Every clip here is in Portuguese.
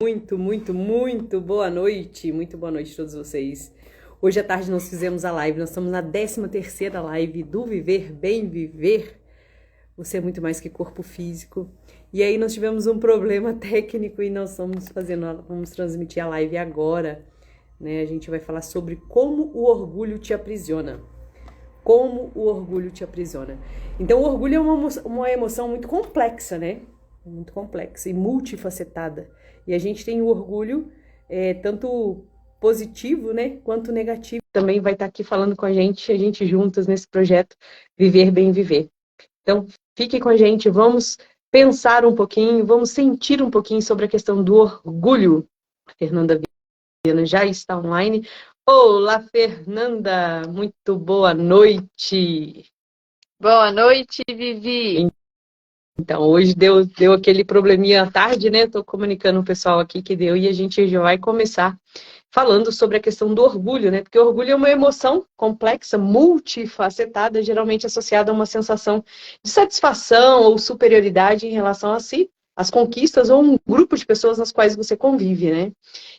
Muito boa noite. Muito boa noite a todos vocês. Hoje à tarde nós fizemos a live, nós estamos na 13ª live do Viver Bem Viver. Você é muito mais que corpo físico. E aí nós tivemos um problema técnico e nós vamos transmitir a live agora, né? A gente vai falar sobre como o orgulho te aprisiona. Como o orgulho te aprisiona. Então o orgulho é uma emoção muito complexa, né? Muito complexa e multifacetada. E a gente tem o orgulho tanto positivo, né, quanto negativo. Também vai estar aqui falando com a gente juntas nesse projeto Viver Bem Viver. Então, fique com a gente, vamos pensar um pouquinho, vamos sentir um pouquinho sobre a questão do orgulho. A Fernanda Viana já está online. Olá, Fernanda! Muito boa noite! Boa noite, Vivi! Então, hoje deu aquele probleminha à tarde, né? Estou comunicando o pessoal aqui que deu e a gente já vai começar falando sobre a questão do orgulho, né? Porque o orgulho é uma emoção complexa, multifacetada, geralmente associada a uma sensação de satisfação ou superioridade em relação a si, as conquistas ou um grupo de pessoas nas quais você convive, né?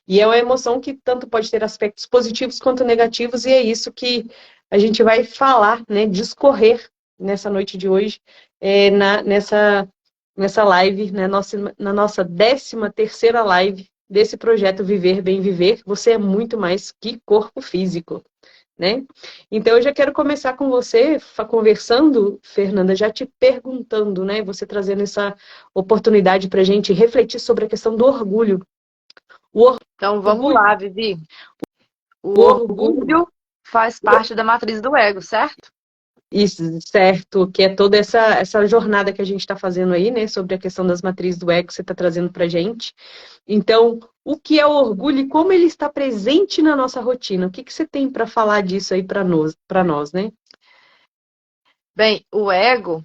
E é uma emoção que tanto pode ter aspectos positivos quanto negativos, e é isso que a gente vai falar, né? Discorrer nessa noite de hoje, nessa live, né? Na nossa 13ª live desse projeto Viver Bem Viver. Você é muito mais que corpo físico, né? Então eu já quero começar com você, conversando, Fernanda, já te perguntando, né? Você trazendo essa oportunidade para a gente refletir sobre a questão do orgulho. Então vamos Orgulho, lá, Vivi. O o orgulho, orgulho faz parte da matriz do ego, certo? isso, certo, que é toda essa jornada que a gente está fazendo aí, né? Sobre a questão das matrizes do ego que você está trazendo para a gente. Então, o que é o orgulho e como ele está presente na nossa rotina? O que você tem para falar disso aí para nós, né? Bem, o ego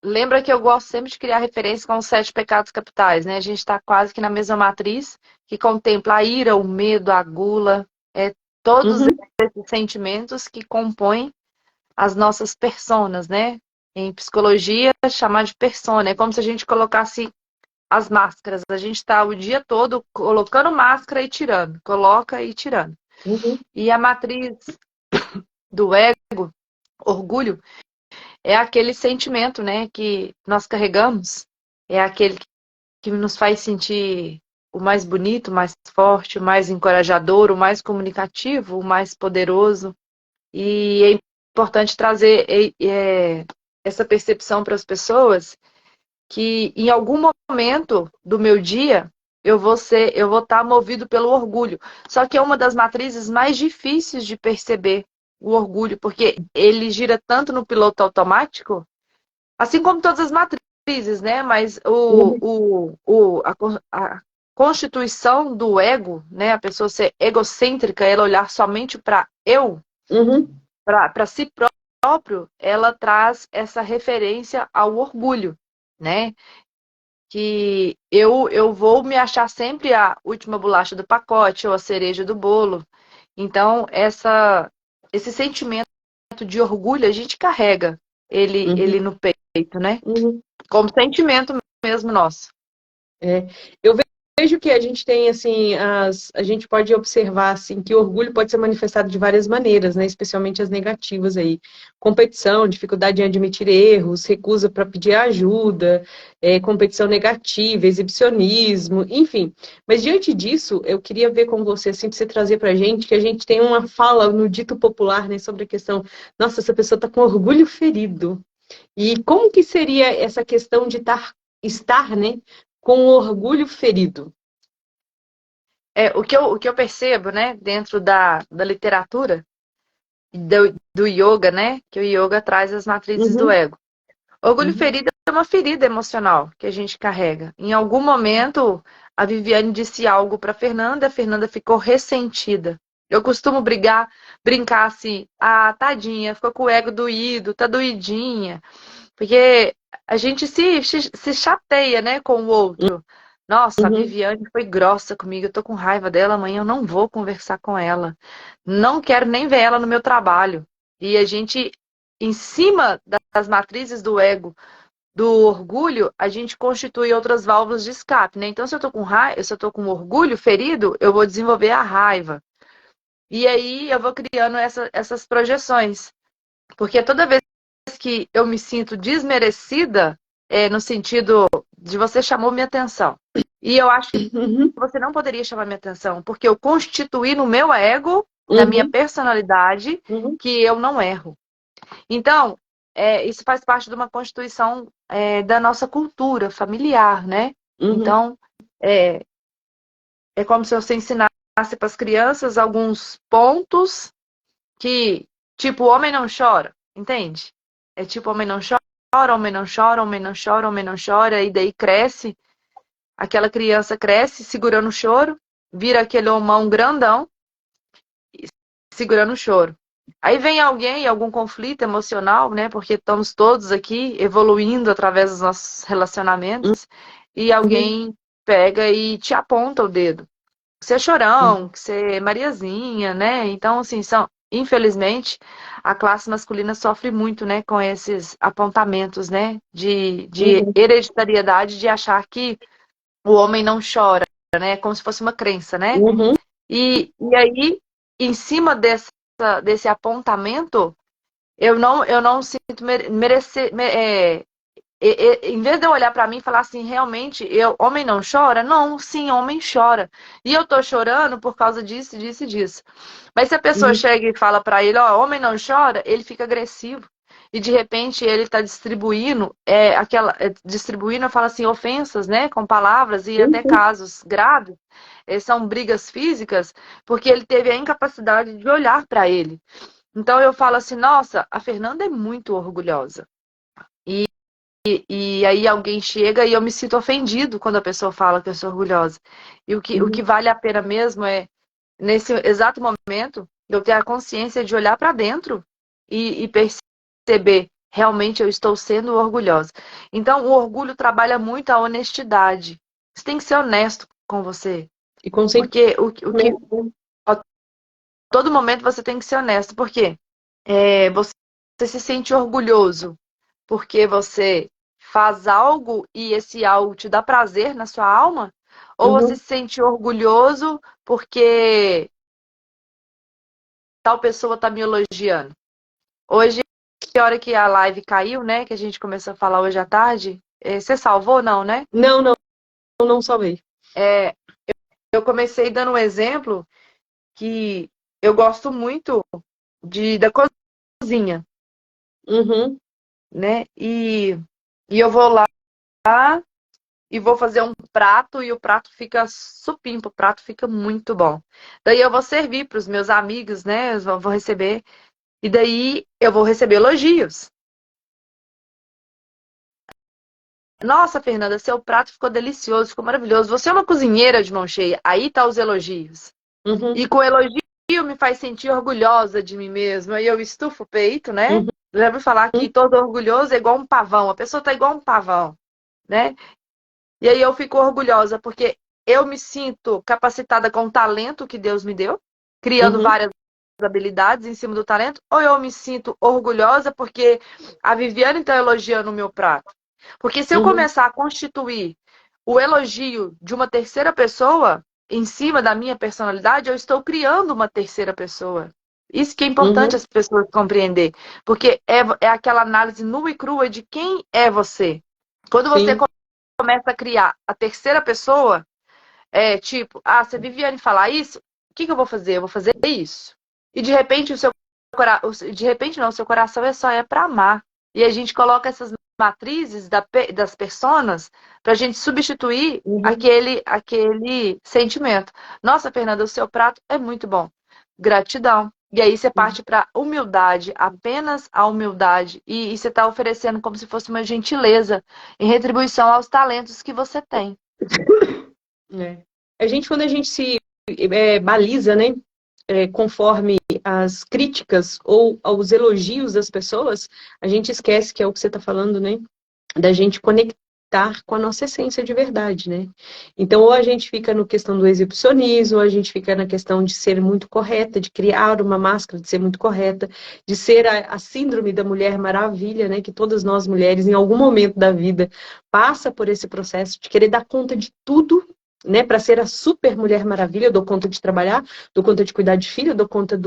Lembra que eu gosto sempre de criar referência com os 7 pecados capitais, né? A gente está quase que na mesma matriz que contempla a ira, o medo, a gula, todos Uhum, esses sentimentos que compõem as nossas personas, né? Em psicologia, chamar de persona. É como se a gente colocasse as máscaras. A gente está o dia todo colocando máscara e tirando. Coloca e tirando. uhum, E a matriz do ego, orgulho, é aquele sentimento, né, que nós carregamos. É aquele que nos faz sentir o mais bonito, o mais forte, o mais encorajador, o mais comunicativo, o mais poderoso. E é importante trazer essa percepção para as pessoas que em algum momento do meu dia eu vou estar movido pelo orgulho. Só que é uma das matrizes mais difíceis de perceber o orgulho, porque ele gira tanto no piloto automático, assim como todas as matrizes, né? Mas uhum, a constituição do ego, né? A pessoa ser egocêntrica, ela olhar somente para eu, uhum, para si próprio, ela traz essa referência ao orgulho, né? Que eu vou me achar sempre a última bolacha do pacote ou a cereja do bolo. Então, esse sentimento de orgulho a gente carrega ele uhum, no peito, né? uhum. Como sentimento mesmo nosso. É, eu vejo que a gente tem, assim, a gente pode observar, assim, que o orgulho pode ser manifestado de várias maneiras, né? Especialmente as negativas aí. Competição, dificuldade em admitir erros, recusa para pedir ajuda, competição negativa, exibicionismo, enfim. Mas diante disso, eu queria ver com você, assim, para você trazer para a gente, que a gente tem uma fala no dito popular, né, sobre a questão, nossa, essa pessoa está com orgulho ferido. E como que seria essa questão de estar, né, com o orgulho ferido? O que eu percebo, né, dentro da literatura, do yoga, né, que o yoga traz as matrizes do Uhum, ego. Orgulho uhum, ferido é uma ferida emocional que a gente carrega. Em algum momento, a Viviane disse algo para a Fernanda ficou ressentida. Eu costumo brincar assim, tadinha, ficou com o ego doído, tá doidinha. Porque a gente se chateia, né, com o outro. Nossa, a uhum, Viviane foi grossa comigo, eu tô com raiva dela, amanhã eu não vou conversar com ela. Não quero nem ver ela no meu trabalho. E a gente, em cima das matrizes do ego, do orgulho, a gente constitui outras válvulas de escape, né? Então, se eu tô com raiva, se eu tô com orgulho ferido, eu vou desenvolver a raiva. E aí eu vou criando essas projeções. Porque toda vez que eu me sinto desmerecida, no sentido de você chamou minha atenção. E eu acho que Uhum, você não poderia chamar minha atenção, porque eu constituí no meu ego, na minha uhum, personalidade, uhum, que eu não erro. Então, isso faz parte de uma constituição da nossa cultura familiar, né? uhum, Então, é, é como se você ensinasse para as crianças alguns pontos que, tipo, homem não chora, entende? É tipo, homem não chora, homem não chora, homem não chora, homem não chora, e daí cresce, aquela criança cresce segurando o choro, vira aquele homão grandão, segurando o choro. Aí vem alguém, algum conflito emocional, né? Porque estamos todos aqui evoluindo através dos nossos relacionamentos, e uhum, alguém pega e te aponta o dedo. Que você é chorão, que você é Mariazinha, né? Então, assim, infelizmente, a classe masculina sofre muito, né, com esses apontamentos, né, de uhum, hereditariedade, de achar que o homem não chora, né? Como se fosse uma crença, né? uhum, E aí, em cima desse apontamento, eu não sinto merecer. Em vez de eu olhar para mim e falar assim, realmente, homem não chora? Não, sim, homem chora. E eu tô chorando por causa disso, disso e disso. Mas se a pessoa uhum, chega e fala para ele, ó, homem não chora, ele fica agressivo. E de repente ele está distribuindo, distribuindo, eu falo assim, ofensas, né, com palavras e até uhum. casos graves, são brigas físicas, porque ele teve a incapacidade de olhar para ele. Então eu falo assim, nossa, a Fernanda é muito orgulhosa. E aí alguém chega e eu me sinto ofendido quando a pessoa fala que eu sou orgulhosa. E o que Uhum. vale a pena mesmo é, nesse exato momento, eu ter a consciência de olhar para dentro e perceber, realmente eu estou sendo orgulhosa. Então, o orgulho trabalha muito a honestidade. Você tem que ser honesto com você. E consentimento. Porque a todo momento você tem que ser honesto. Por quê? Você se sente orgulhoso porque você faz algo e esse algo te dá prazer na sua alma? Ou você Uhum, se sente orgulhoso porque tal pessoa está me elogiando? Hoje, a hora que a live caiu, né, que a gente começou a falar hoje à tarde, você salvou, não, né? não, não, não salvei. É, eu comecei dando um exemplo que eu gosto muito da cozinha, Uhum, né? E eu vou lá e vou fazer um prato e o prato fica supimpa, o prato fica muito bom. Daí eu vou servir para os meus amigos, né? Eu vou receber. E daí eu vou receber elogios. Nossa, Fernanda, seu prato ficou delicioso, ficou maravilhoso. Você é uma cozinheira de mão cheia. Aí tá os elogios. uhum, E com elogio me faz sentir orgulhosa de mim mesma. Aí eu estufo o peito, né? uhum, Já ouvi falar que todo orgulhoso é igual um pavão. A pessoa tá igual um pavão, né? E aí eu fico orgulhosa porque eu me sinto capacitada com o talento que Deus me deu, criando uhum, várias habilidades em cima do talento, ou eu me sinto orgulhosa porque a Viviane está elogiando o meu prato. Porque se eu uhum, começar a constituir o elogio de uma terceira pessoa em cima da minha personalidade, eu estou criando uma terceira pessoa. Isso que é importante uhum, as pessoas compreender, porque é aquela análise nua e crua de quem é você. Quando você sim. começa a criar a terceira pessoa, tipo, se a Viviane falar isso, o que eu vou fazer? Eu vou fazer isso. E de repente de repente não, o seu coração só para amar. E a gente coloca essas matrizes das personas para a gente substituir Uhum, aquele sentimento. Nossa, Fernanda, o seu prato é muito bom. Gratidão. E aí você uhum. parte para humildade, apenas a humildade. E você está oferecendo como se fosse uma gentileza em retribuição aos talentos que você tem. É. Quando a gente se baliza, né, conforme as críticas ou aos elogios das pessoas, a gente esquece que é o que você está falando, né, da gente conectar conectar com a nossa essência de verdade, né? Então, ou a gente fica na questão do exibicionismo, ou a gente fica na questão de ser muito correta, de criar uma máscara, de ser muito correta, de ser a síndrome da Mulher Maravilha, né? Que todas nós mulheres, em algum momento da vida, passa por esse processo de querer dar conta de tudo, né, para ser a super Mulher Maravilha. Eu dou conta de trabalhar, dou conta de cuidar de filho, eu dou conta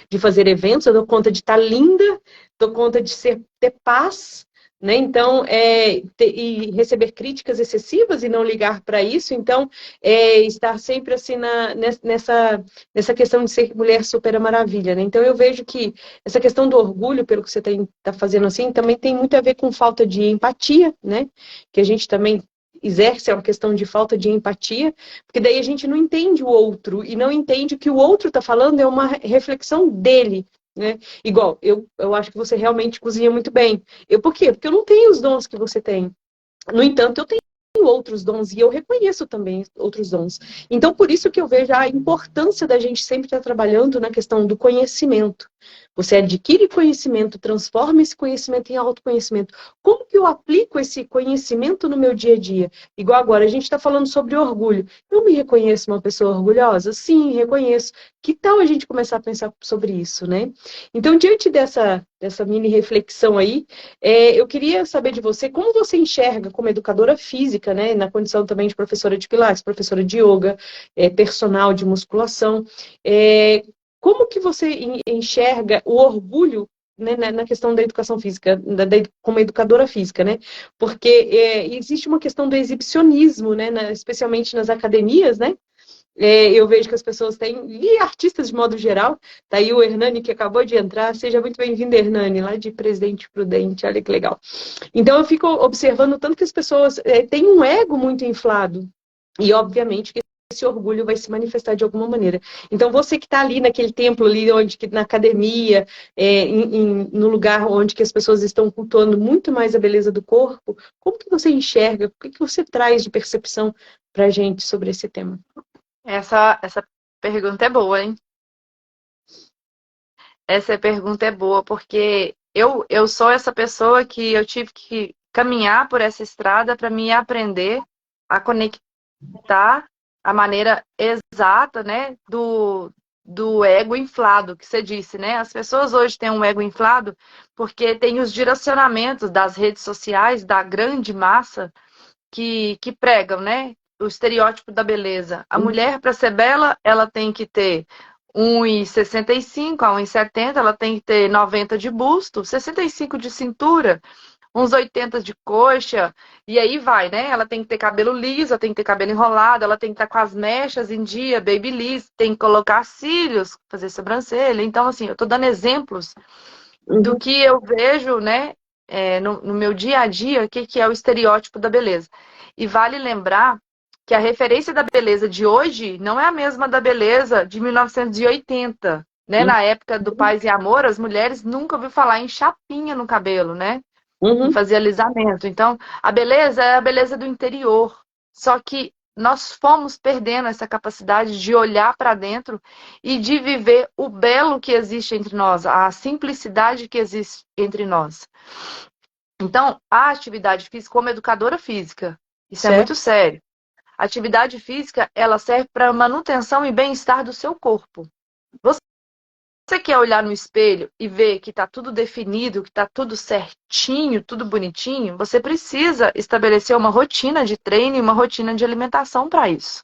de fazer eventos, eu dou conta de estar linda, dou conta de ter paz, né? Então, e receber críticas excessivas e não ligar para isso. Então, estar sempre assim nessa questão de ser mulher super maravilha, né? Então, eu vejo que essa questão do orgulho, pelo que você está fazendo assim, também tem muito a ver com falta de empatia, né? Que a gente também exerce uma questão de falta de empatia, porque daí a gente não entende o outro e não entende que o outro está falando é uma reflexão dele, né? Igual, eu acho que você realmente cozinha muito bem. Por quê? Porque eu não tenho os dons que você tem. No entanto, eu tenho outros dons e eu reconheço também outros dons. Então, por isso que eu vejo a importância da gente sempre estar trabalhando na questão do conhecimento. Você adquire conhecimento, transforma esse conhecimento em autoconhecimento. Como que eu aplico esse conhecimento no meu dia a dia? Igual agora, a gente está falando sobre orgulho. Eu me reconheço uma pessoa orgulhosa? Sim, reconheço. Que tal a gente começar a pensar sobre isso, né? Então, diante dessa mini reflexão aí, eu queria saber de você, como você enxerga como educadora física, né, na condição também de professora de pilates, professora de yoga, personal de musculação, como que você enxerga o orgulho, né, na questão da educação física, como educadora física, né? Porque existe uma questão do exibicionismo, né, especialmente nas academias, né? Eu vejo que as pessoas têm, e artistas de modo geral, tá aí o Hernani que acabou de entrar, seja muito bem-vindo, Hernani, lá de Presidente Prudente, olha que legal. Então eu fico observando tanto que as pessoas têm um ego muito inflado, e obviamente que esse orgulho vai se manifestar de alguma maneira. Então você que está ali naquele templo ali, na academia, no lugar onde que as pessoas estão cultuando muito mais a beleza do corpo, como que você enxerga, o que você traz de percepção para a gente sobre esse tema? Essa pergunta é boa, hein? Essa pergunta é boa, porque eu sou essa pessoa que eu tive que caminhar por essa estrada para me aprender a conectar a maneira exata, né, do ego inflado, que você disse, né? As pessoas hoje têm um ego inflado porque tem os direcionamentos das redes sociais, da grande massa, que pregam, né? O estereótipo da beleza. A mulher, para ser bela, ela tem que ter 1,65 a 1,70, ela tem que ter 90 de busto, 65 de cintura, uns 80 de coxa, e aí vai, né? Ela tem que ter cabelo liso, ela tem que ter cabelo enrolado, ela tem que estar com as mechas em dia, babyliss, tem que colocar cílios, fazer sobrancelha. Então, assim, eu tô dando exemplos do que eu vejo, né, no meu dia a dia, o que é o estereótipo da beleza. E vale lembrar que a referência da beleza de hoje não é a mesma da beleza de 1980, né? Na época do Paz e Amor, as mulheres nunca ouviram falar em chapinha no cabelo, né? Em fazer alisamento. Então, a beleza é a beleza do interior. Só que nós fomos perdendo essa capacidade de olhar para dentro e de viver o belo que existe entre nós, a simplicidade que existe entre nós. Então, a atividade física, como educadora física, isso é muito sério. A atividade física, ela serve para manutenção e bem-estar do seu corpo. Você quer olhar no espelho e ver que está tudo definido, que está tudo certinho, tudo bonitinho, você precisa estabelecer uma rotina de treino e uma rotina de alimentação para isso.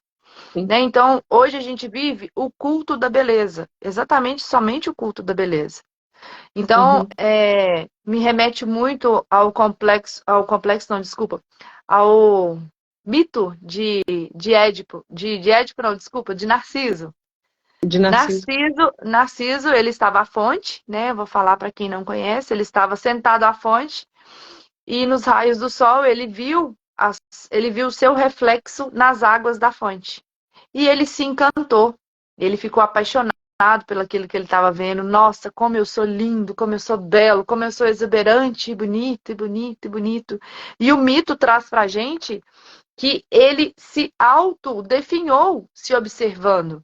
Né? Então, hoje a gente vive o culto da beleza, exatamente somente o culto da beleza. Então, me remete muito ao mito de Édipo, de Édipo não, desculpa, de Narciso. De Narciso. Narciso, ele estava à fonte, né? Vou falar para quem não conhece, ele estava sentado à fonte e nos raios do sol ele viu o seu reflexo nas águas da fonte. E ele se encantou, ele ficou apaixonado pelo aquilo que ele estava vendo. Nossa, como eu sou lindo, como eu sou belo, como eu sou exuberante, e bonito, e bonito, e bonito. E o mito traz para a gente que ele se autodefinhou se observando.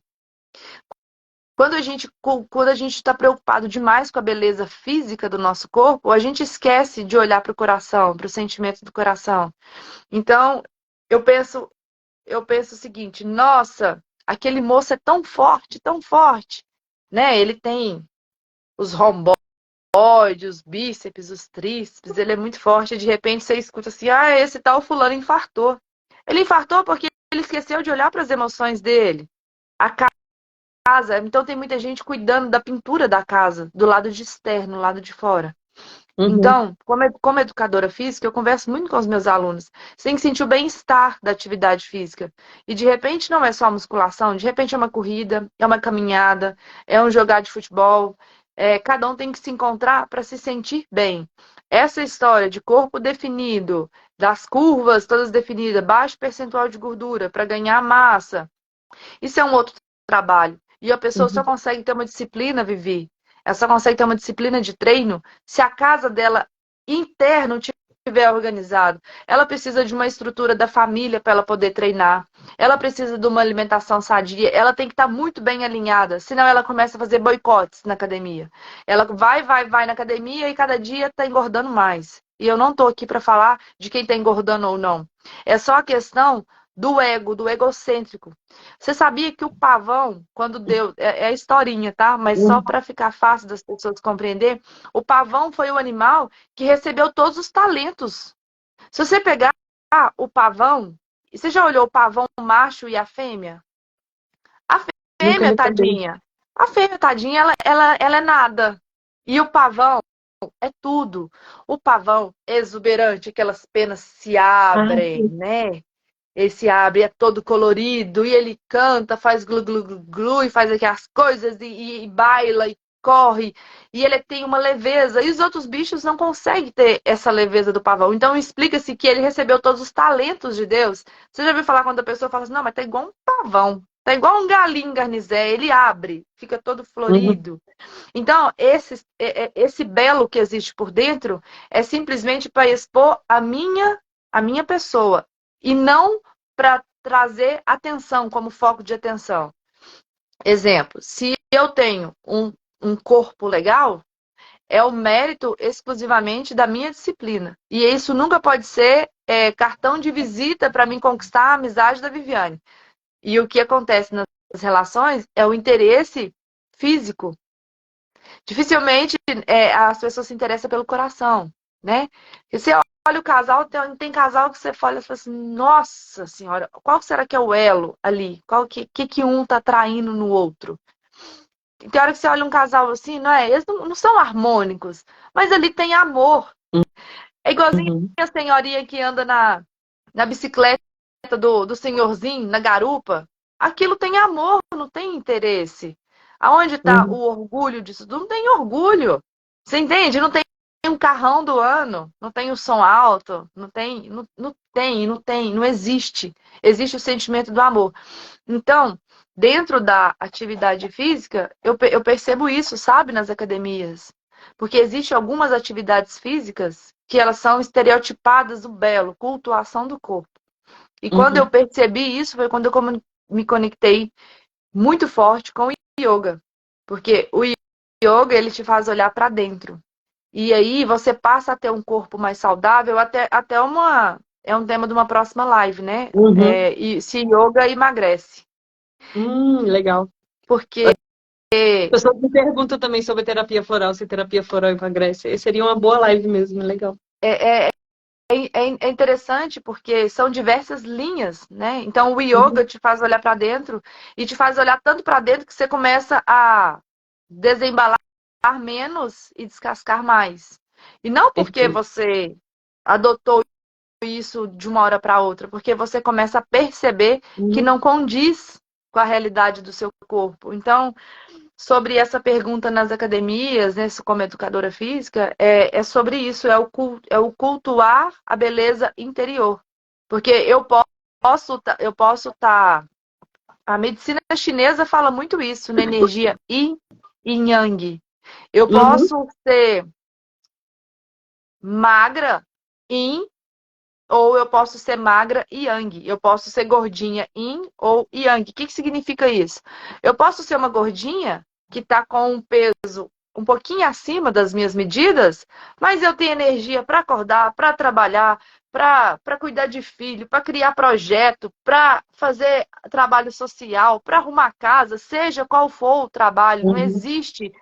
quando a gente está preocupado demais com a beleza física do nosso corpo, a gente esquece de olhar para o coração, para o sentimento do coração. Então, eu penso, eu penso o seguinte: nossa, aquele moço é tão forte, né? Ele tem os romboides, os bíceps, os tríceps, ele é muito forte. E de repente você escuta assim: ah, esse tal fulano infartou. Ele infartou porque ele esqueceu de olhar para as emoções dele. A casa, então tem muita gente cuidando da pintura da casa, do lado de externo, do lado de fora. Uhum. Então, como educadora física, eu converso muito com os meus alunos. Você tem que sentir o bem-estar da atividade física. E de repente não é só musculação, de repente é uma corrida, é uma caminhada, é um jogar de futebol. Cada um tem que se encontrar para se sentir bem. Essa história de corpo definido, das curvas todas definidas, baixo percentual de gordura para ganhar massa, isso é um outro trabalho. E a pessoa só Uhum. consegue ter uma disciplina, Vivi. Ela só consegue ter uma disciplina de treino se a casa dela interno estiver organizado. Ela precisa de uma estrutura da família para ela poder treinar. Ela precisa de uma alimentação sadia. Ela tem que estar muito bem alinhada, senão ela começa a fazer boicotes na academia. Ela vai na academia e cada dia está engordando mais. E eu não estou aqui para falar de quem está engordando ou não. É só a questão do ego, do egocêntrico. Você sabia que o pavão, quando deu, é a historinha, tá? Mas só Uhum. para ficar fácil das pessoas compreender, o pavão foi o animal que recebeu todos os talentos. Se você pegar o pavão, você já olhou o pavão macho e a fêmea? A Nunca fêmea, reparei. tadinha. A fêmea, tadinha, ela é nada. E o pavão é tudo. O pavão exuberante, aquelas penas se Ah, abrem, sim. né? Esse abre, é todo colorido, e ele canta, faz glu glu glu glu, e faz aquelas coisas, e baila, e corre, e ele tem uma leveza, e os outros bichos não conseguem ter essa leveza do pavão. Então explica-se que ele recebeu todos os talentos de Deus. Você já ouviu falar quando a pessoa fala assim, não, mas tá igual um pavão, tá igual um galinho garnizé, ele abre, fica todo Uhum. florido. Então, esse belo que existe por dentro é simplesmente para expor a minha pessoa e não para trazer atenção como foco de atenção. Exemplo, se eu tenho um corpo legal, é o mérito exclusivamente da minha disciplina. E isso nunca pode ser cartão de visita para mim conquistar a amizade da Viviane. E o que acontece nas relações é o interesse físico. Dificilmente as pessoas se interessam pelo coração, né? E você olha o casal, tem casal que você olha e fala assim, nossa senhora, qual será que é o elo ali? Qual que um tá traindo no outro? Tem hora que você olha um casal assim, não é? Eles não são harmônicos, mas ali tem amor. É igualzinho Uhum. a senhorinha que anda na bicicleta do senhorzinho, na garupa. Aquilo tem amor, não tem interesse. Aonde está o Uhum. orgulho disso? Não tem orgulho. Você entende? Não tem um carrão do ano, não tem o som alto, não existe. Existe o sentimento do amor. Então, dentro da atividade física, eu percebo isso, sabe, nas academias. Porque existem algumas atividades físicas que elas são estereotipadas do belo, cultuação do corpo. E quando eu Uhum. percebi isso, foi quando eu me conectei muito forte com o yoga. Porque o yoga, ele te faz olhar para dentro. E aí você passa a ter um corpo mais saudável, até é um tema de uma próxima live, né? Uhum. E se yoga emagrece. Legal. Porque A pessoa me pergunta também sobre terapia floral, se terapia floral emagrece. Seria uma boa live mesmo, legal. é, é, é interessante porque são diversas linhas, né? Então o Uhum. yoga te faz olhar para dentro e te faz olhar tanto para dentro que você começa a desembalar menos e descascar mais. E não porque Perfeito. você adotou isso de uma hora para outra, porque você começa a perceber que Uhum. não condiz com a realidade do seu corpo. Então, sobre essa pergunta nas academias, né, como educadora física, é sobre isso, é o cultuar a beleza interior. Porque eu posso estar. A medicina chinesa fala muito isso, na energia yin e yang. Eu Uhum. posso ser magra, yin, ou eu posso ser magra e yang. Eu posso ser gordinha yin ou yang. O que significa isso? Eu posso ser uma gordinha que está com um peso um pouquinho acima das minhas medidas, mas eu tenho energia para acordar, para trabalhar, para cuidar de filho, para criar projeto, para fazer trabalho social, para arrumar casa, seja qual for o trabalho. Não Uhum. existe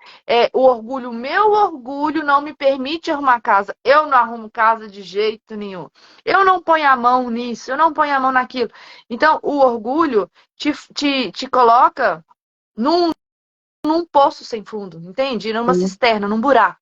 o orgulho. Meu orgulho não me permite arrumar casa. Eu não arrumo casa de jeito nenhum. Eu não ponho a mão nisso, eu não ponho a mão naquilo. Então, o orgulho te coloca num poço sem fundo, entende? Numa Sim. cisterna, num buraco.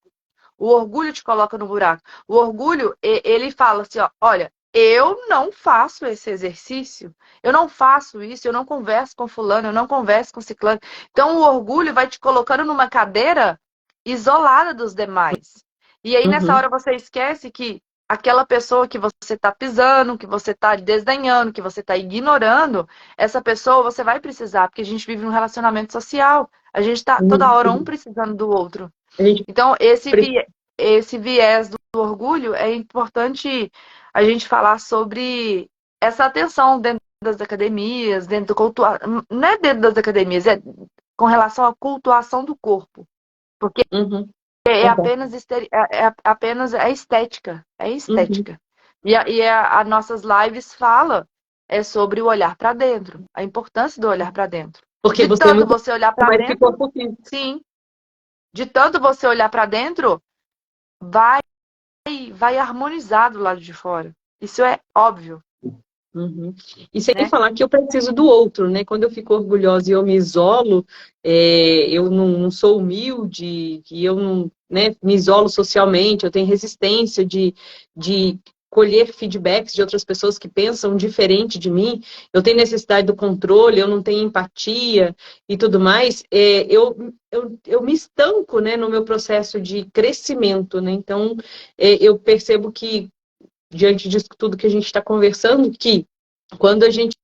O orgulho te coloca no buraco. O orgulho, ele fala assim, ó, olha, eu não faço esse exercício, eu não faço isso, eu não converso com fulano, eu não converso com ciclano. Então, o orgulho vai te colocando numa cadeira isolada dos demais. E aí, nessa Uhum. hora, você esquece que aquela pessoa que você está pisando, que você está desdenhando, que você está ignorando, essa pessoa você vai precisar, porque a gente vive num relacionamento social. A gente está toda hora um Uhum. precisando do outro. A gente Então, precisa. esse viés do orgulho, é importante a gente falar sobre essa atenção dentro das academias, dentro do não é dentro das academias, é com relação à cultuação do corpo. Porque Uhum. é Concordo. apenas, apenas é estética. É Uhum. estética. As nossas lives fala sobre o olhar para dentro, a importância do olhar para dentro. Porque De você é tanto muito você olhar para mais que dentro, corpo físico. sim, de tanto você olhar para dentro, vai vai harmonizar do lado de fora. Isso é óbvio, Uhum. E sem né? falar que eu preciso do outro, né? Quando eu fico orgulhosa e eu me isolo, eu não sou humilde, que eu não, né, me isolo socialmente, eu tenho resistência de colher feedbacks de outras pessoas que pensam diferente de mim, eu tenho necessidade do controle, eu não tenho empatia e tudo mais, eu me estanco, né, no meu processo de crescimento, né? Então, eu percebo que diante disso tudo que a gente está conversando, que quando a gente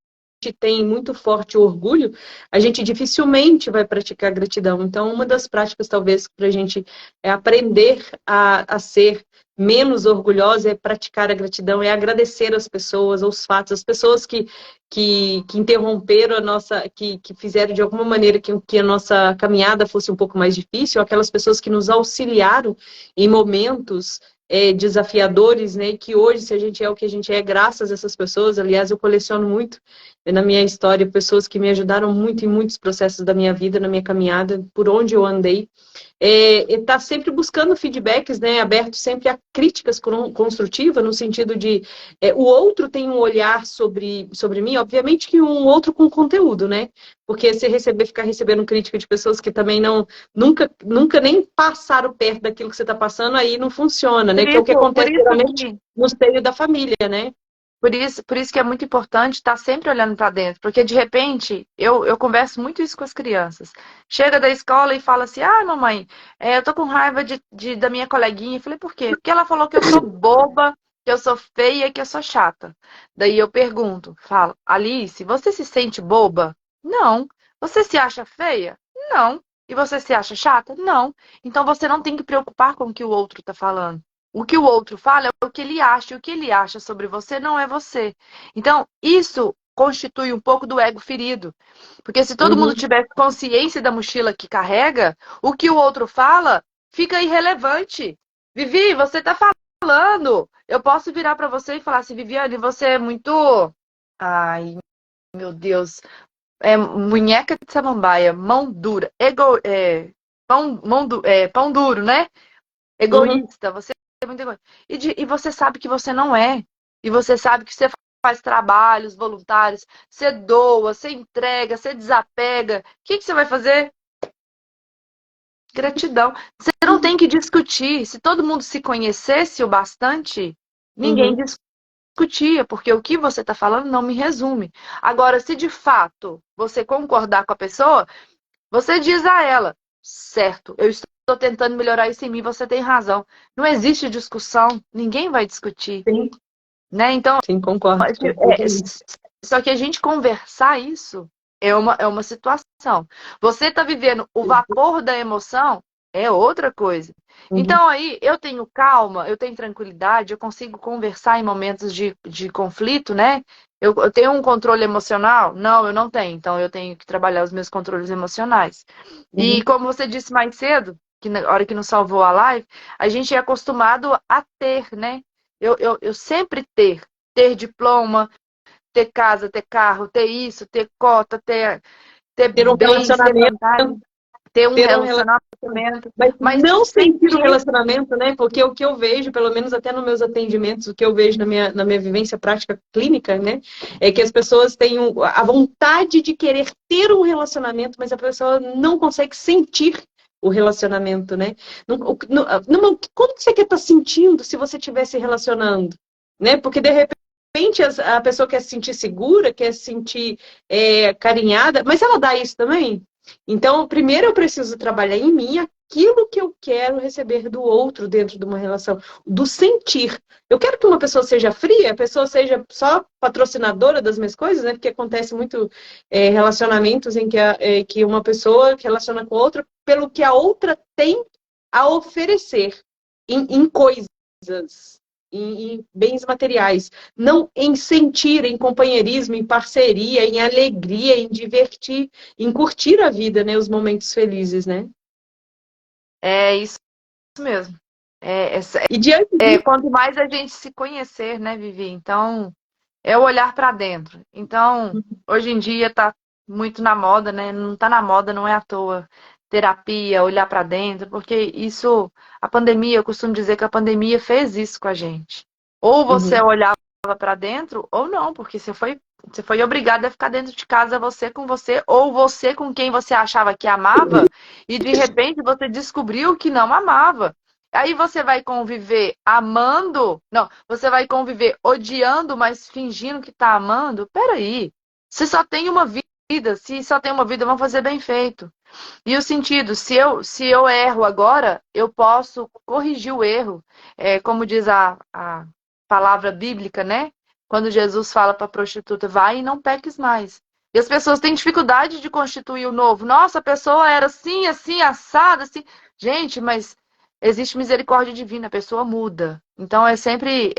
tem muito forte orgulho, a gente dificilmente vai praticar gratidão. Então, uma das práticas, talvez, para a gente aprender a ser menos orgulhosa é praticar a gratidão, é agradecer as pessoas, os fatos, as pessoas que interromperam a nossa, que fizeram de alguma maneira que a nossa caminhada fosse um pouco mais difícil, aquelas pessoas que nos auxiliaram em momentos desafiadores, né? Que hoje, se a gente é o que a gente é, graças a essas pessoas, aliás, eu coleciono muito na minha história pessoas que me ajudaram muito em muitos processos da minha vida, na minha caminhada, por onde eu andei. Está sempre buscando feedbacks, né? Aberto sempre a críticas construtivas, no sentido de o outro tem um olhar sobre mim, obviamente que um outro com conteúdo, né? Porque se ficar recebendo crítica de pessoas que também nunca nem passaram perto daquilo que você está passando, aí não funciona, né? Que é o que Por acontece isso geralmente que no seio da família, né? por isso que é muito importante estar sempre olhando para dentro, porque de repente eu converso muito isso com as crianças. Chega da escola e fala assim: ah, mamãe, eu tô com raiva da minha coleguinha. Eu falei, por quê? Porque ela falou que eu sou boba, que eu sou feia, que eu sou chata. Daí eu pergunto, falo, Alice, você se sente boba? Não. Você se acha feia? Não. E você se acha chata? Não. Então você não tem que preocupar com o que o outro está falando. O que o outro fala é o que ele acha, e o que ele acha sobre você não é você. Então, isso constitui um pouco do ego ferido. Porque se todo mundo Uhum. tivesse consciência da mochila que carrega, o que o outro fala fica irrelevante. Vivi, você está falando. Eu posso virar para você e falar assim, Viviane, você é muito. Ai, meu Deus. Munheca de samambaia, mão dura, pão duro, né? Uhum. Egoísta, você é muito egoísta. E você sabe que você não é. E você sabe que você faz trabalhos voluntários, você doa, você entrega, você desapega. O que você vai fazer? Gratidão. Você não tem que discutir. Se todo mundo se conhecesse o bastante, ninguém Uhum. discutia, porque o que você está falando não me resume. Agora, se de fato você concordar com a pessoa, você diz a ela, certo, eu estou tentando melhorar isso em mim, você tem razão. Não existe discussão, ninguém vai discutir, Sim, né? Então, sim, concordo completamente. só que a gente conversar isso é uma situação. Você está vivendo o vapor da emoção, é outra coisa. Uhum, Então aí eu tenho calma, eu tenho tranquilidade, eu consigo conversar em momentos de conflito, né? Eu tenho um controle emocional? Não, eu não tenho. Então eu tenho que trabalhar os meus controles emocionais. E uhum. como você disse mais cedo, que na hora que nos salvou a live, a gente é acostumado a ter, né? Eu sempre ter diploma, ter casa, ter carro, ter isso, ter cota, ter Ter um bens, ter relacionamento, vantagem, ter um ter um relacionamento. relacionamento, Mas mas não sentir o sentir. relacionamento, né? Porque o que eu vejo, pelo menos até nos meus atendimentos, o que eu vejo na minha vivência prática clínica, né? É que as pessoas têm a vontade de querer ter um relacionamento, mas a pessoa não consegue sentir o relacionamento, né? Como que você quer estar sentindo se você estiver se relacionando? Né? Porque de repente a pessoa quer se sentir segura, quer se sentir carinhada, mas ela dá isso também? Então, primeiro eu preciso trabalhar em mim aquilo que eu quero receber do outro dentro de uma relação, do sentir. Eu quero que uma pessoa seja fria, a pessoa seja só patrocinadora das minhas coisas, né? Porque acontece muito relacionamentos em que uma pessoa relaciona com outra pelo que a outra tem a oferecer em coisas. Em bens materiais, não em sentir, em companheirismo, em parceria, em alegria, em divertir, em curtir a vida, né? Os momentos felizes, né? É isso mesmo. É, é, E diante disso, quanto mais a gente se conhecer, né, Vivi? Então, é o olhar para dentro. Então, hoje em dia tá muito na moda, né? Não tá na moda, não é à toa. Terapia, olhar para dentro, porque isso, a pandemia, eu costumo dizer que a pandemia fez isso com a gente. Ou você uhum, olhava para dentro, ou não, porque você foi obrigado a ficar dentro de casa, você, ou você com quem você achava que amava, e de repente você descobriu que não amava. Aí você vai conviver amando, não, você vai conviver odiando, mas fingindo que tá amando. Peraí, se só tem uma vida, se só tem uma vida, vamos fazer bem feito. E o sentido, se eu erro agora, eu posso corrigir o erro. É, como diz a palavra bíblica, né? Quando Jesus fala para a prostituta, vai e não peques mais. E as pessoas têm dificuldade de constituir o novo. Nossa, a pessoa era assim, assim, assada, assim. Gente, mas existe misericórdia divina, a pessoa muda. Então é sempre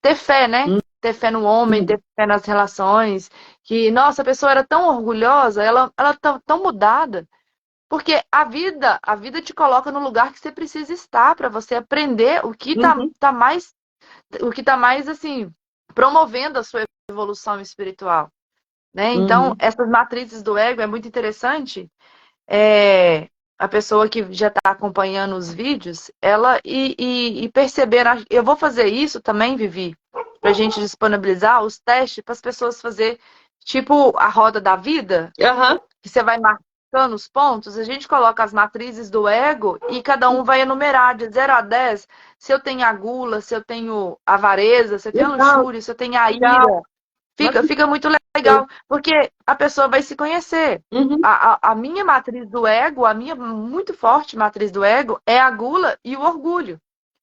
ter fé, né? Ter fé no homem, uhum, ter fé nas relações. Que, nossa, a pessoa era tão orgulhosa, ela tá tão mudada. Porque a vida te coloca no lugar que você precisa estar para você aprender uhum, o que tá mais assim promovendo a sua evolução espiritual, né? Então, uhum. essas matrizes do ego é muito interessante. É, a pessoa que já está acompanhando os vídeos, ela e perceber, eu vou fazer isso também, Vivi, para a gente disponibilizar os testes para as pessoas fazer tipo a roda da vida Aham, que você vai marcando os pontos, a gente coloca as matrizes do ego e cada um vai enumerar de 0 a 10. Se eu tenho a gula, se eu tenho a avareza, se eu tenho a legal, luxúria, se eu tenho a legal. ira. Fica Maravilhoso. muito legal, porque a pessoa vai se conhecer. Uhum, A minha matriz do ego, a minha muito forte matriz do ego é a gula e o orgulho.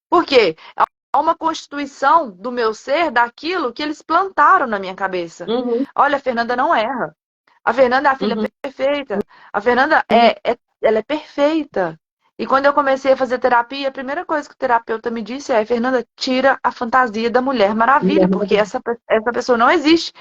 Por quê? Há uma constituição do meu ser daquilo que eles plantaram na minha cabeça. uhum, Olha, a Fernanda não erra. A Fernanda é a filha uhum, perfeita. A Fernanda uhum. ela é perfeita. E quando eu comecei a fazer terapia, a primeira coisa que o terapeuta me disse é: Fernanda, tira a fantasia da Mulher Maravilha, porque essa pessoa não existe.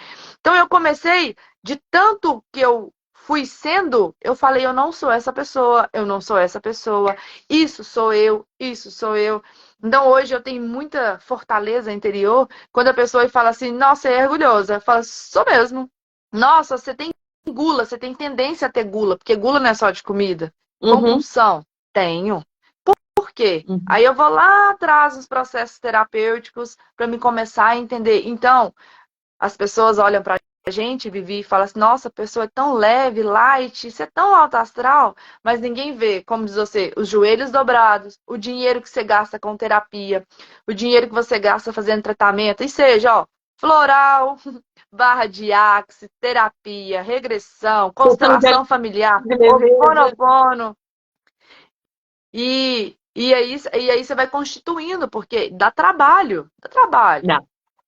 Então eu comecei, de tanto que eu fui sendo, eu falei: eu não sou essa pessoa, eu não sou essa pessoa, isso sou eu, isso sou eu. Então hoje eu tenho muita fortaleza interior quando a pessoa fala assim: nossa, é orgulhosa. Eu falo: sou mesmo. Nossa, você tem gula, você tem tendência a ter gula, porque gula não é só de comida. Uhum, Compulsão, tenho. Por quê? uhum. Aí eu vou lá atrás nos processos terapêuticos para me começar a entender. Então, as pessoas olham para a gente, Vivi, e falam assim: nossa, a pessoa é tão leve, light, isso é tão alto astral, mas ninguém vê, como diz você, os joelhos dobrados, o dinheiro que você gasta com terapia, o dinheiro que você gasta fazendo tratamento, e seja, ó, floral, barra de axis, terapia, regressão, Questão constelação familiar, de leveza. Ho'oponopono. E aí você vai constituindo, porque dá trabalho, dá trabalho. Dá,